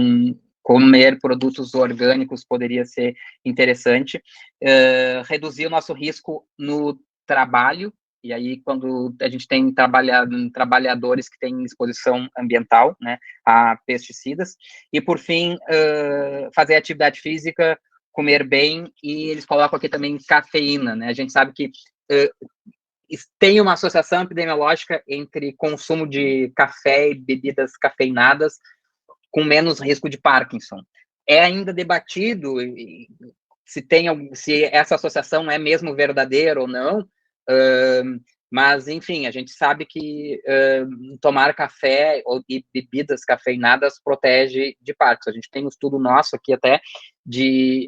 comer produtos orgânicos poderia ser interessante. Reduzir o nosso risco no trabalho, E aí, quando a gente tem trabalhadores que têm exposição ambiental, né, a pesticidas. E, por fim, fazer atividade física, comer bem, e eles colocam aqui também cafeína, né? A gente sabe que tem uma associação epidemiológica entre consumo de café e bebidas cafeinadas com menos risco de Parkinson. É ainda debatido se essa associação é mesmo verdadeira ou não, mas, enfim, a gente sabe que tomar café e bebidas cafeinadas protege de Parkinson. A gente tem um estudo nosso aqui até,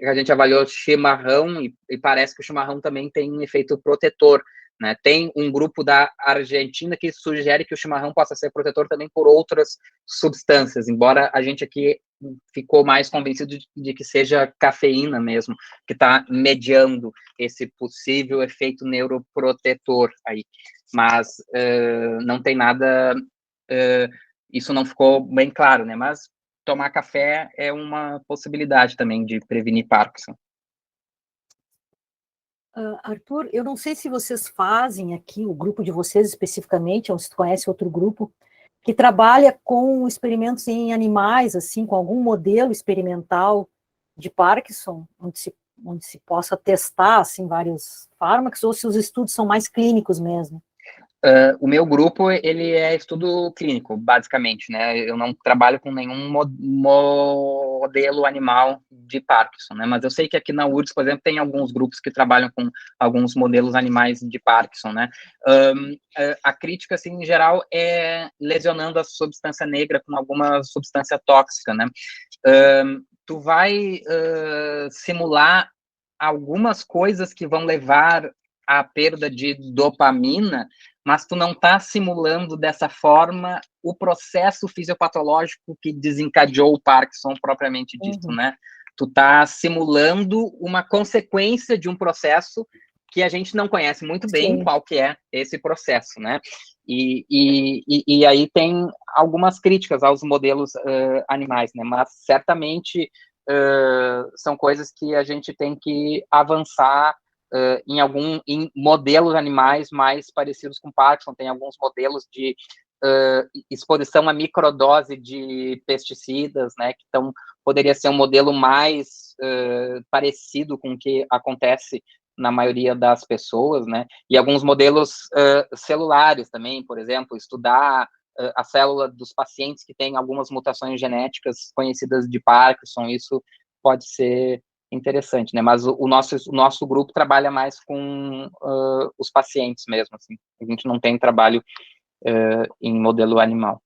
a gente avaliou chimarrão, e parece que o chimarrão também tem um efeito protetor, né? Tem um grupo da Argentina que sugere que o chimarrão possa ser protetor também por outras substâncias, embora a gente aqui ficou mais convencido de que seja cafeína mesmo, que está mediando esse possível efeito neuroprotetor aí. Mas não tem nada, isso não ficou bem claro, né? Mas tomar café é uma possibilidade também de prevenir Parkinson. Arthur, eu não sei se vocês fazem aqui, o grupo de vocês especificamente, ou se tu conhece outro grupo, que trabalha com experimentos em animais, assim, com algum modelo experimental de Parkinson, onde se possa testar, assim, vários fármacos, ou se os estudos são mais clínicos mesmo. O meu grupo, ele é estudo clínico, basicamente, né? Eu não trabalho com nenhum modelo animal de Parkinson, né? Mas eu sei que aqui na URGS, por exemplo, tem alguns grupos que trabalham com alguns modelos animais de Parkinson, né? A crítica, assim, em geral, é lesionando a substância negra com alguma substância tóxica, né? Tu vai simular algumas coisas que vão levar à perda de dopamina, mas tu não está simulando dessa forma o processo fisiopatológico que desencadeou o Parkinson propriamente dito, né? Tu está simulando uma consequência de um processo que a gente não conhece muito bem qual que é esse processo, né? E aí tem algumas críticas aos modelos animais, né? Mas certamente são coisas que a gente tem que avançar em modelos animais mais parecidos com Parkinson. Tem alguns modelos de exposição a microdose de pesticidas, né, que poderia ser um modelo mais parecido com o que acontece na maioria das pessoas, né, e alguns modelos celulares também, por exemplo, estudar a célula dos pacientes que têm algumas mutações genéticas conhecidas de Parkinson. Isso pode ser interessante, né? Mas o nosso grupo trabalha mais com os pacientes mesmo, assim. A gente não tem trabalho em modelo animal.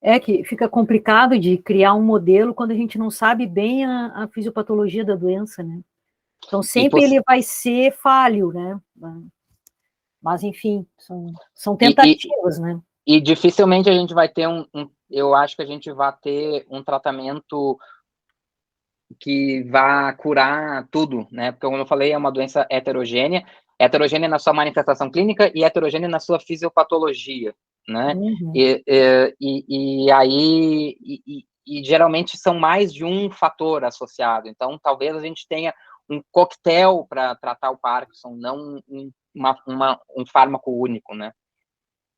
É que fica complicado de criar um modelo quando a gente não sabe bem a fisiopatologia da doença, né? Então, sempre ele vai ser falho, né? Mas, enfim, são tentativas, né? E dificilmente a gente vai ter eu acho que a gente vai ter um tratamento que vá curar tudo, né? Porque, como eu falei, é uma doença heterogênea na sua manifestação clínica e heterogênea na sua fisiopatologia, né? E aí, geralmente são mais de um fator associado. Então, talvez a gente tenha um coquetel para tratar o Parkinson, não um fármaco único, né?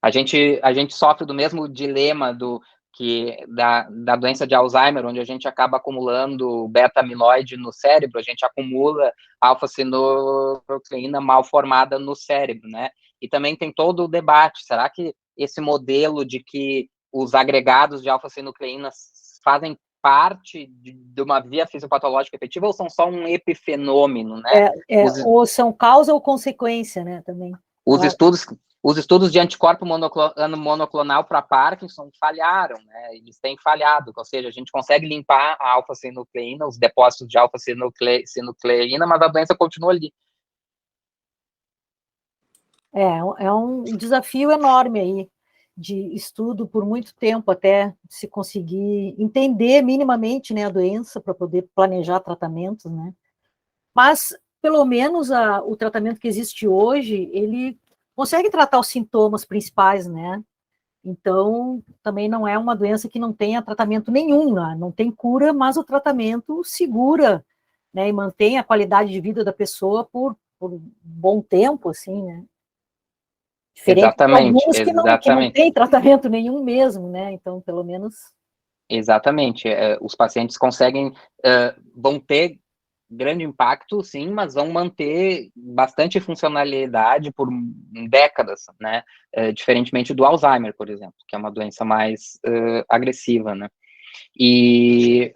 A gente sofre do mesmo dilema da doença de Alzheimer, onde a gente acaba acumulando beta-amiloide no cérebro, a gente acumula alfa-sinucleína mal formada no cérebro, né? E também tem todo o debate, será que esse modelo de que os agregados de alfa-sinucleína fazem parte de uma via fisiopatológica efetiva ou são só um epifenômeno, né? Ou são causa ou consequência, né, também. Os estudos de anticorpo monoclonal para Parkinson falharam, né? Eles têm falhado, ou seja, a gente consegue limpar a alfa-sinucleína, os depósitos de alfa-sinucleína, mas a doença continua ali. É um desafio enorme aí, de estudo por muito tempo até se conseguir entender minimamente, né, a doença para poder planejar tratamentos, né? Mas, pelo menos, o tratamento que existe hoje, ele consegue tratar os sintomas principais, né? Então, também não é uma doença que não tenha tratamento nenhum, né? Não tem cura, mas o tratamento segura, né? E mantém a qualidade de vida da pessoa por um bom tempo, assim, né? Diferente de Exatamente, alguns que não exatamente. tem tratamento nenhum mesmo, né? Então, pelo menos... Exatamente. Os pacientes conseguem, vão ter grande impacto, sim, mas vão manter bastante funcionalidade por décadas, né? Diferentemente do Alzheimer, por exemplo, que é uma doença mais agressiva, né? E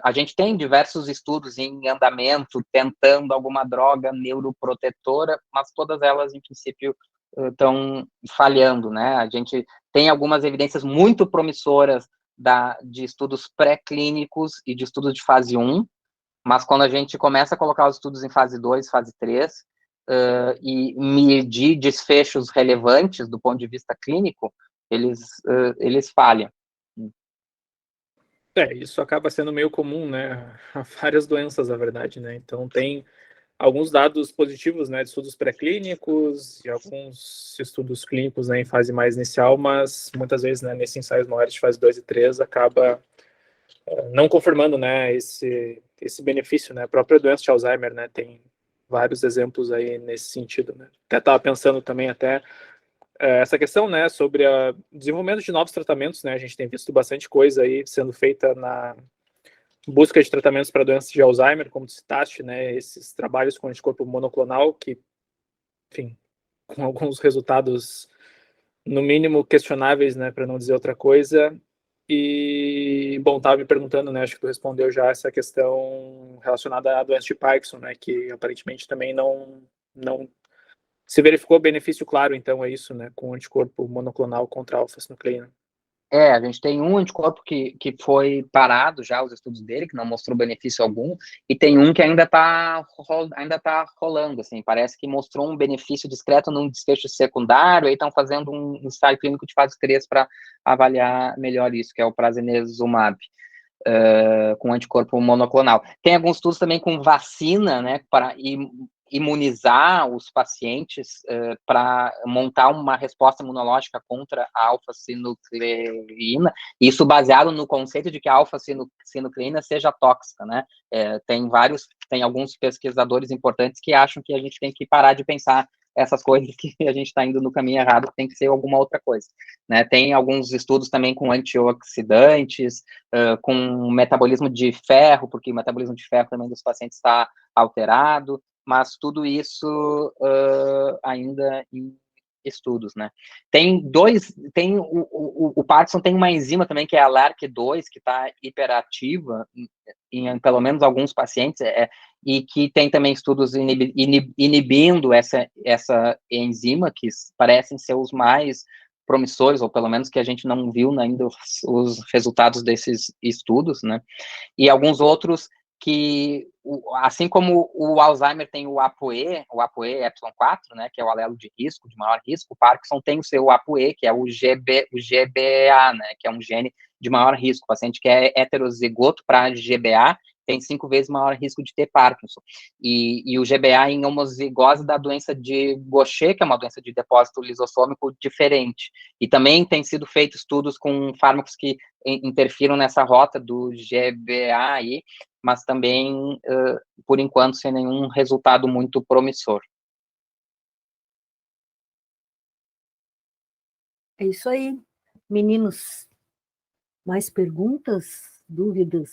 a gente tem diversos estudos em andamento tentando alguma droga neuroprotetora, mas todas elas, em princípio, estão falhando, né? A gente tem algumas evidências muito promissoras de estudos pré-clínicos e de estudos de fase 1, mas quando a gente começa a colocar os estudos em fase 2, fase 3, e medir desfechos relevantes do ponto de vista clínico, eles falham. Isso acaba sendo meio comum, né? A várias doenças, na verdade, né? Então, tem alguns dados positivos, né, de estudos pré-clínicos e alguns estudos clínicos, né, em fase mais inicial, mas muitas vezes, né, nesses ensaios maiores de fase 2 e 3, acaba não confirmando, né, esse benefício, né? A própria doença de Alzheimer, né, tem vários exemplos aí nesse sentido, né? Até estava pensando também essa questão, né, sobre o desenvolvimento de novos tratamentos, né? A gente tem visto bastante coisa aí sendo feita na busca de tratamentos para doenças de Alzheimer, como tu citaste, né, esses trabalhos com anticorpo monoclonal, que, enfim, com alguns resultados, no mínimo, questionáveis, né, para não dizer outra coisa. E, bom, estava me perguntando, né, acho que tu respondeu já essa questão relacionada à doença de Parkinson, né, que aparentemente também não se verificou benefício claro, então, é isso, né, com anticorpo monoclonal contra a alfa-sinucleína. A gente tem um anticorpo que foi parado já, os estudos dele, que não mostrou benefício algum, e tem um que ainda tá rolando, assim, parece que mostrou um benefício discreto num desfecho secundário, aí estão fazendo um ensaio clínico de fase 3 para avaliar melhor isso, que é o prasinezumab, com anticorpo monoclonal. Tem alguns estudos também com vacina, né, para imunizar os pacientes para montar uma resposta imunológica contra a alfa-sinucleína, isso baseado no conceito de que a alfa-sinucleína seja tóxica, né? Tem alguns pesquisadores importantes que acham que a gente tem que parar de pensar essas coisas, que a gente está indo no caminho errado, tem que ser alguma outra coisa, né? Tem alguns estudos também com antioxidantes, com metabolismo de ferro, porque o metabolismo de ferro também dos pacientes está alterado, mas tudo isso ainda em estudos, né? O Parkinson tem uma enzima também, que é a LRRK2, que está hiperativa em pelo menos alguns pacientes, e que tem também estudos inibindo essa enzima, que parecem ser os mais promissores, ou pelo menos que a gente não viu ainda os resultados desses estudos, né? E alguns outros que, assim como o Alzheimer tem o ApoE Y4, né, que é o alelo de risco, de maior risco, o Parkinson tem o seu ApoE, que é o GBA, né, que é um gene de maior risco. O paciente que é heterozigoto para GBA tem 5 vezes maior risco de ter Parkinson. E o GBA em homozigose da doença de Gaucher, que é uma doença de depósito lisossômico diferente. E também tem sido feito estudos com fármacos que interfiram nessa rota do GBA aí, mas também, por enquanto, sem nenhum resultado muito promissor. É isso aí. Meninos, mais perguntas? Dúvidas?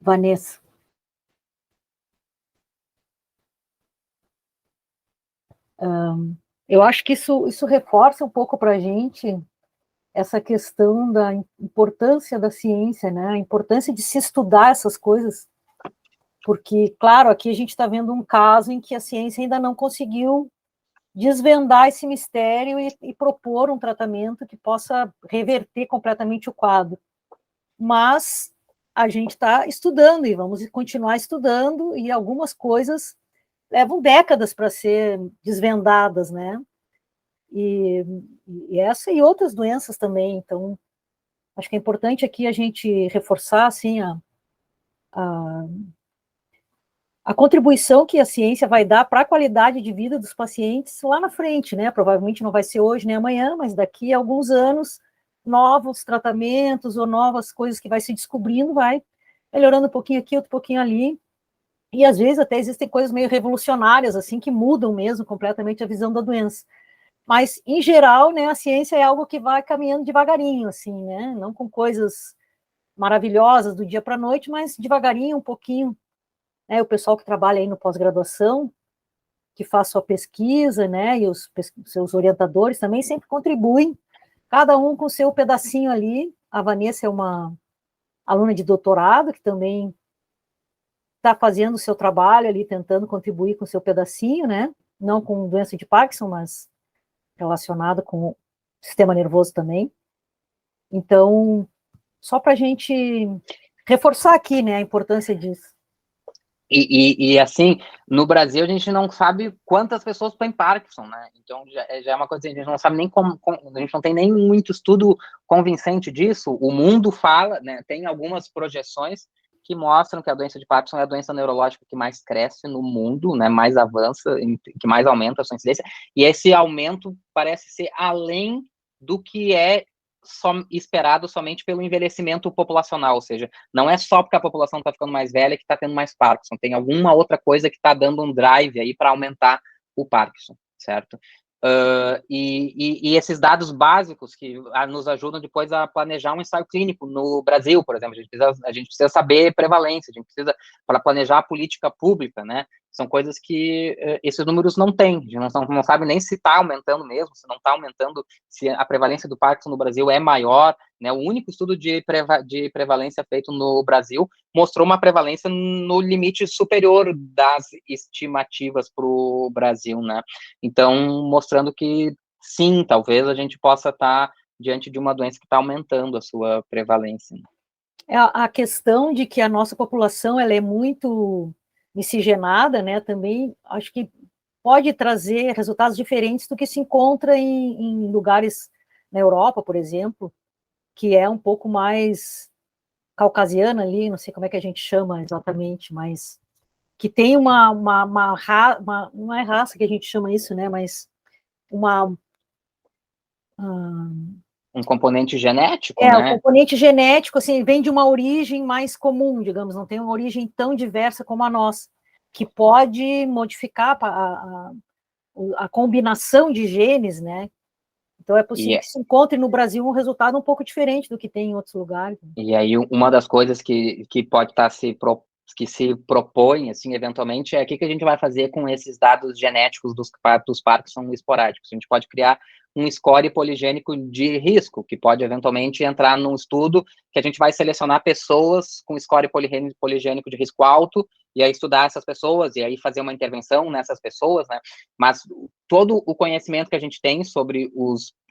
Vanessa. Eu acho que isso reforça um pouco para a gente essa questão da importância da ciência, né? A importância de se estudar essas coisas, porque, claro, aqui a gente está vendo um caso em que a ciência ainda não conseguiu desvendar esse mistério e propor um tratamento que possa reverter completamente o quadro. Mas a gente está estudando e vamos continuar estudando, e algumas coisas levam décadas para ser desvendadas, né? E essa e outras doenças também. Então, acho que é importante aqui a gente reforçar, assim, a contribuição que a ciência vai dar para a qualidade de vida dos pacientes lá na frente, né? Provavelmente não vai ser hoje nem amanhã, mas daqui a alguns anos, novos tratamentos ou novas coisas que vai se descobrindo, vai melhorando um pouquinho aqui, outro pouquinho ali, E às vezes até existem coisas meio revolucionárias, assim, que mudam mesmo completamente a visão da doença. Mas, em geral, né, a ciência é algo que vai caminhando devagarinho, assim, né? Não com coisas maravilhosas do dia para a noite, mas devagarinho, um pouquinho. Né? O pessoal que trabalha aí no pós-graduação, que faz sua pesquisa, né, e os seus orientadores também sempre contribuem, cada um com seu pedacinho ali. A Vanessa é uma aluna de doutorado, que também está fazendo o seu trabalho ali, tentando contribuir com o seu pedacinho, né, não com doença de Parkinson, mas relacionado com o sistema nervoso também. Então, só para a gente reforçar aqui, né, a importância disso. E assim, no Brasil a gente não sabe quantas pessoas têm Parkinson, né? Então já é uma coisa que a gente não sabe nem a gente não tem nem muito estudo convincente disso. O mundo fala, né? Tem algumas projeções que mostram que a doença de Parkinson é a doença neurológica que mais cresce no mundo, né? Mais avança, que mais aumenta a sua incidência. E esse aumento parece ser além do que é esperado somente pelo envelhecimento populacional, ou seja, não é só porque a população está ficando mais velha que está tendo mais Parkinson, tem alguma outra coisa que está dando um drive aí para aumentar o Parkinson, certo? E esses dados básicos que nos ajudam depois a planejar um ensaio clínico no Brasil, por exemplo, a gente precisa saber prevalência, a gente precisa, para planejar a política pública, né? São coisas que esses números não têm, a gente não sabe nem se está aumentando mesmo, se não está aumentando, se a prevalência do Parkinson no Brasil é maior, né? O único estudo de prevalência feito no Brasil mostrou uma prevalência no limite superior das estimativas para o Brasil, né? Então, mostrando que, sim, talvez a gente possa estar diante de uma doença que está aumentando a sua prevalência. É a questão de que a nossa população ela é muito miscigenada, né, também acho que pode trazer resultados diferentes do que se encontra em lugares na Europa, por exemplo, que é um pouco mais caucasiana ali, não sei como é que a gente chama exatamente, mas que tem não é raça que a gente chama isso, né, mas uma... Um componente genético, né? O componente genético, assim, vem de uma origem mais comum, digamos, não tem uma origem tão diversa como a nossa, que pode modificar a combinação de genes, né? Então é possível que se encontre no Brasil um resultado um pouco diferente do que tem em outros lugares. E aí uma das coisas que pode estar que se propõe, assim, eventualmente, é o que a gente vai fazer com esses dados genéticos dos Parkinson esporádicos. A gente pode criar um score poligênico de risco, que pode eventualmente entrar num estudo que a gente vai selecionar pessoas com score poligênico de risco alto, e aí estudar essas pessoas, e aí fazer uma intervenção nessas pessoas, né? Mas todo o conhecimento que a gente tem sobre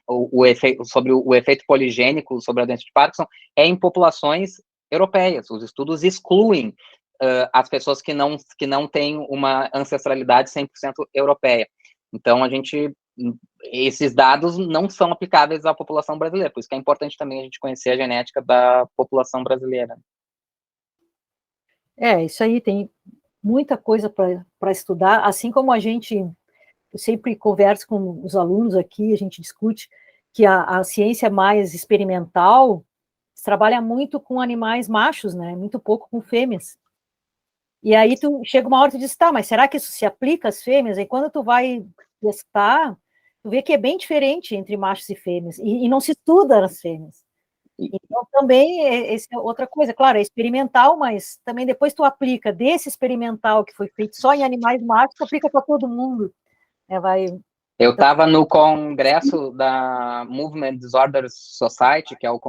o efeito poligênico sobre a doença de Parkinson é em populações europeias. Os estudos excluem as pessoas que não têm uma ancestralidade 100% europeia. Então, esses dados não são aplicáveis à população brasileira, por isso que é importante também a gente conhecer a genética da população brasileira. Isso aí, tem muita coisa para estudar, assim como eu sempre converso com os alunos aqui, a gente discute que a ciência mais experimental trabalha muito com animais machos, né, muito pouco com fêmeas. E aí chega uma hora e tu diz, tá, mas será que isso se aplica às fêmeas? E quando tu vai testar, tu vê que é bem diferente entre machos e fêmeas, e não se estuda nas fêmeas. Então, também, essa é outra coisa, claro, é experimental, mas também depois tu aplica desse experimental que foi feito só em animais machos, tu aplica para todo mundo. Eu estava no congresso da Movement Disorders Society, que é o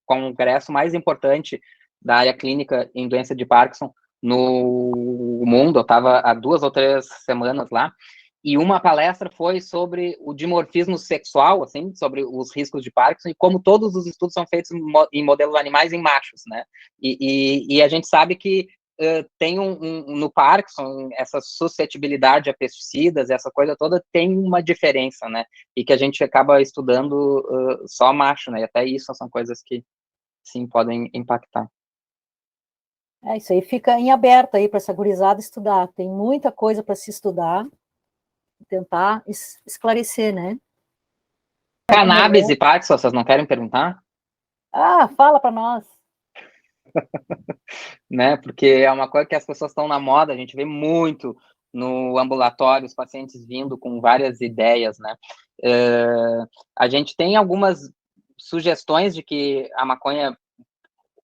congresso mais importante da área clínica em doença de Parkinson no mundo. Eu estava há 2 ou 3 semanas lá, e uma palestra foi sobre o dimorfismo sexual, assim, sobre os riscos de Parkinson, e como todos os estudos são feitos em modelos animais em machos, né? E a gente sabe que tem no Parkinson, essa suscetibilidade a pesticidas, essa coisa toda tem uma diferença, né? E que a gente acaba estudando só macho, né? E até isso são coisas que, sim, podem impactar. Isso aí fica em aberto aí para essa gurizada estudar. Tem muita coisa para se estudar, tentar esclarecer, né? Cannabis e Parkinson, vocês não querem perguntar? Fala para nós. né? Porque é uma coisa que as pessoas estão na moda, a gente vê muito no ambulatório, os pacientes vindo com várias ideias, né? A gente tem algumas sugestões de que a maconha,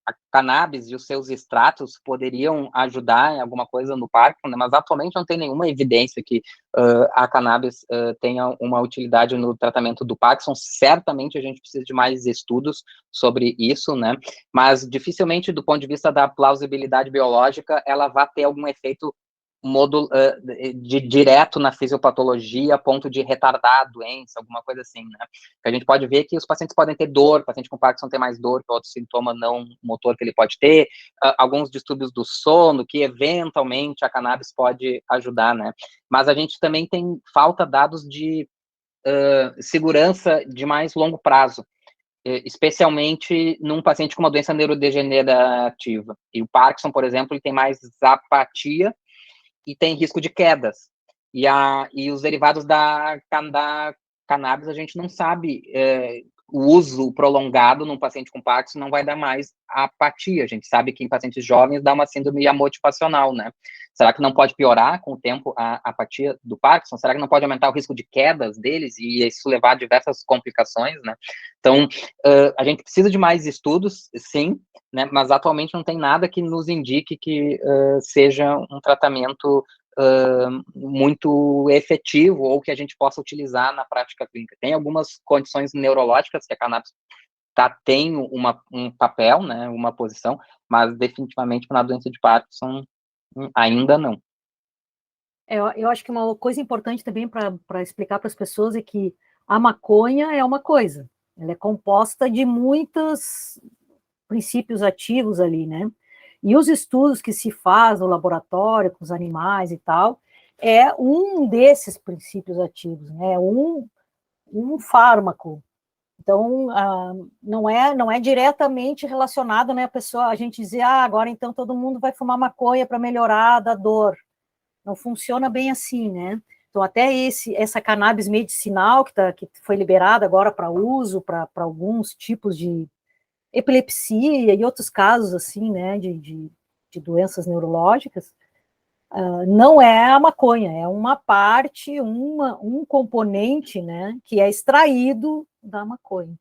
a cannabis e os seus extratos poderiam ajudar em alguma coisa no Parkinson, né? Mas atualmente não tem nenhuma evidência que a cannabis tenha uma utilidade no tratamento do Parkinson. Certamente a gente precisa de mais estudos sobre isso, né? Mas dificilmente, do ponto de vista da plausibilidade biológica, ela vai ter algum efeito direto na fisiopatologia, a ponto de retardar a doença, alguma coisa assim, né? A gente pode ver que os pacientes podem ter dor, o paciente com Parkinson tem mais dor que outro sintoma não motor que ele pode ter, alguns distúrbios do sono, que eventualmente a cannabis pode ajudar, né? Mas a gente também tem falta dados de segurança de mais longo prazo, especialmente num paciente com uma doença neurodegenerativa. E o Parkinson, por exemplo, ele tem mais apatia e tem risco de quedas. E os derivados da cannabis, a gente não sabe, o uso prolongado num paciente com Parkinson não vai dar mais apatia. A gente sabe que em pacientes jovens dá uma síndrome amotivacional, né? Será que não pode piorar com o tempo a apatia do Parkinson? Será que não pode aumentar o risco de quedas deles e isso levar a diversas complicações, né? Então, a gente precisa de mais estudos, sim, né? Mas atualmente não tem nada que nos indique que seja um tratamento muito efetivo ou que a gente possa utilizar na prática clínica. Tem algumas condições neurológicas que a cannabis tem um papel, né, uma posição, mas definitivamente na doença de Parkinson ainda não. Eu acho que uma coisa importante também para explicar para as pessoas é que a maconha é uma coisa, ela é composta de muitos princípios ativos ali, né? E os estudos que se faz no laboratório com os animais e tal, é um desses princípios ativos, né? Um fármaco. Então, não é diretamente relacionado, né? A gente dizer, agora então todo mundo vai fumar maconha para melhorar da dor. Não funciona bem assim, né? Então, até essa cannabis medicinal que foi liberada agora para uso, para alguns tipos de epilepsia e outros casos, assim, né, de doenças neurológicas, não é a maconha, é uma parte, um componente, né, que é extraído da maconha.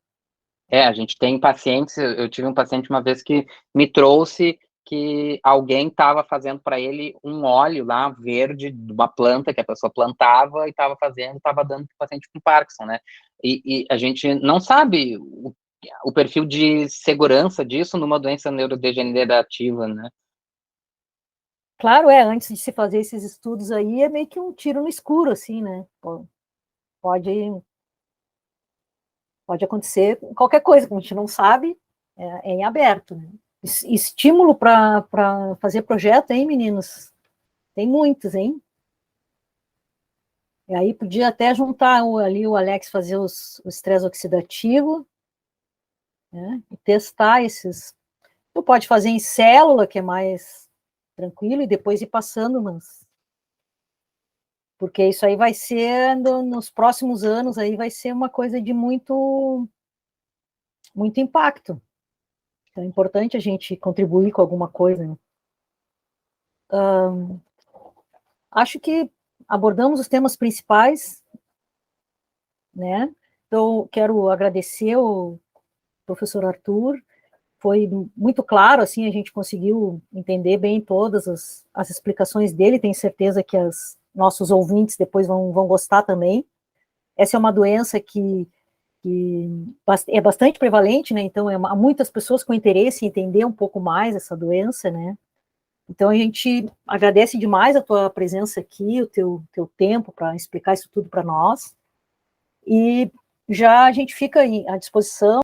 A gente tem pacientes, eu tive um paciente uma vez que me trouxe que alguém estava fazendo para ele um óleo lá, verde, de uma planta que a pessoa plantava e estava dando para o paciente com Parkinson, né? E a gente não sabe o perfil de segurança disso numa doença neurodegenerativa, né? Claro, antes de se fazer esses estudos aí, é meio que um tiro no escuro, assim, né? Pode acontecer qualquer coisa, que a gente não sabe, é em aberto, né? Estímulo para fazer projeto, hein, meninos? Tem muitos, hein? E aí podia até juntar ali o Alex fazer o estresse oxidativo, né, e testar esses. Tu pode fazer em célula, que é mais tranquilo, e depois ir passando, mas porque isso aí vai ser, nos próximos anos, aí vai ser uma coisa de muito impacto. Então é importante a gente contribuir com alguma coisa, né? Acho que abordamos os temas principais, né? Então, quero agradecer o professor Arthur, foi muito claro, assim, a gente conseguiu entender bem todas as explicações dele, tenho certeza que os nossos ouvintes depois vão gostar também. Essa é uma doença que é bastante prevalente, né, então há muitas pessoas com interesse em entender um pouco mais essa doença, né, então a gente agradece demais a tua presença aqui, o teu tempo para explicar isso tudo para nós, e já a gente fica à disposição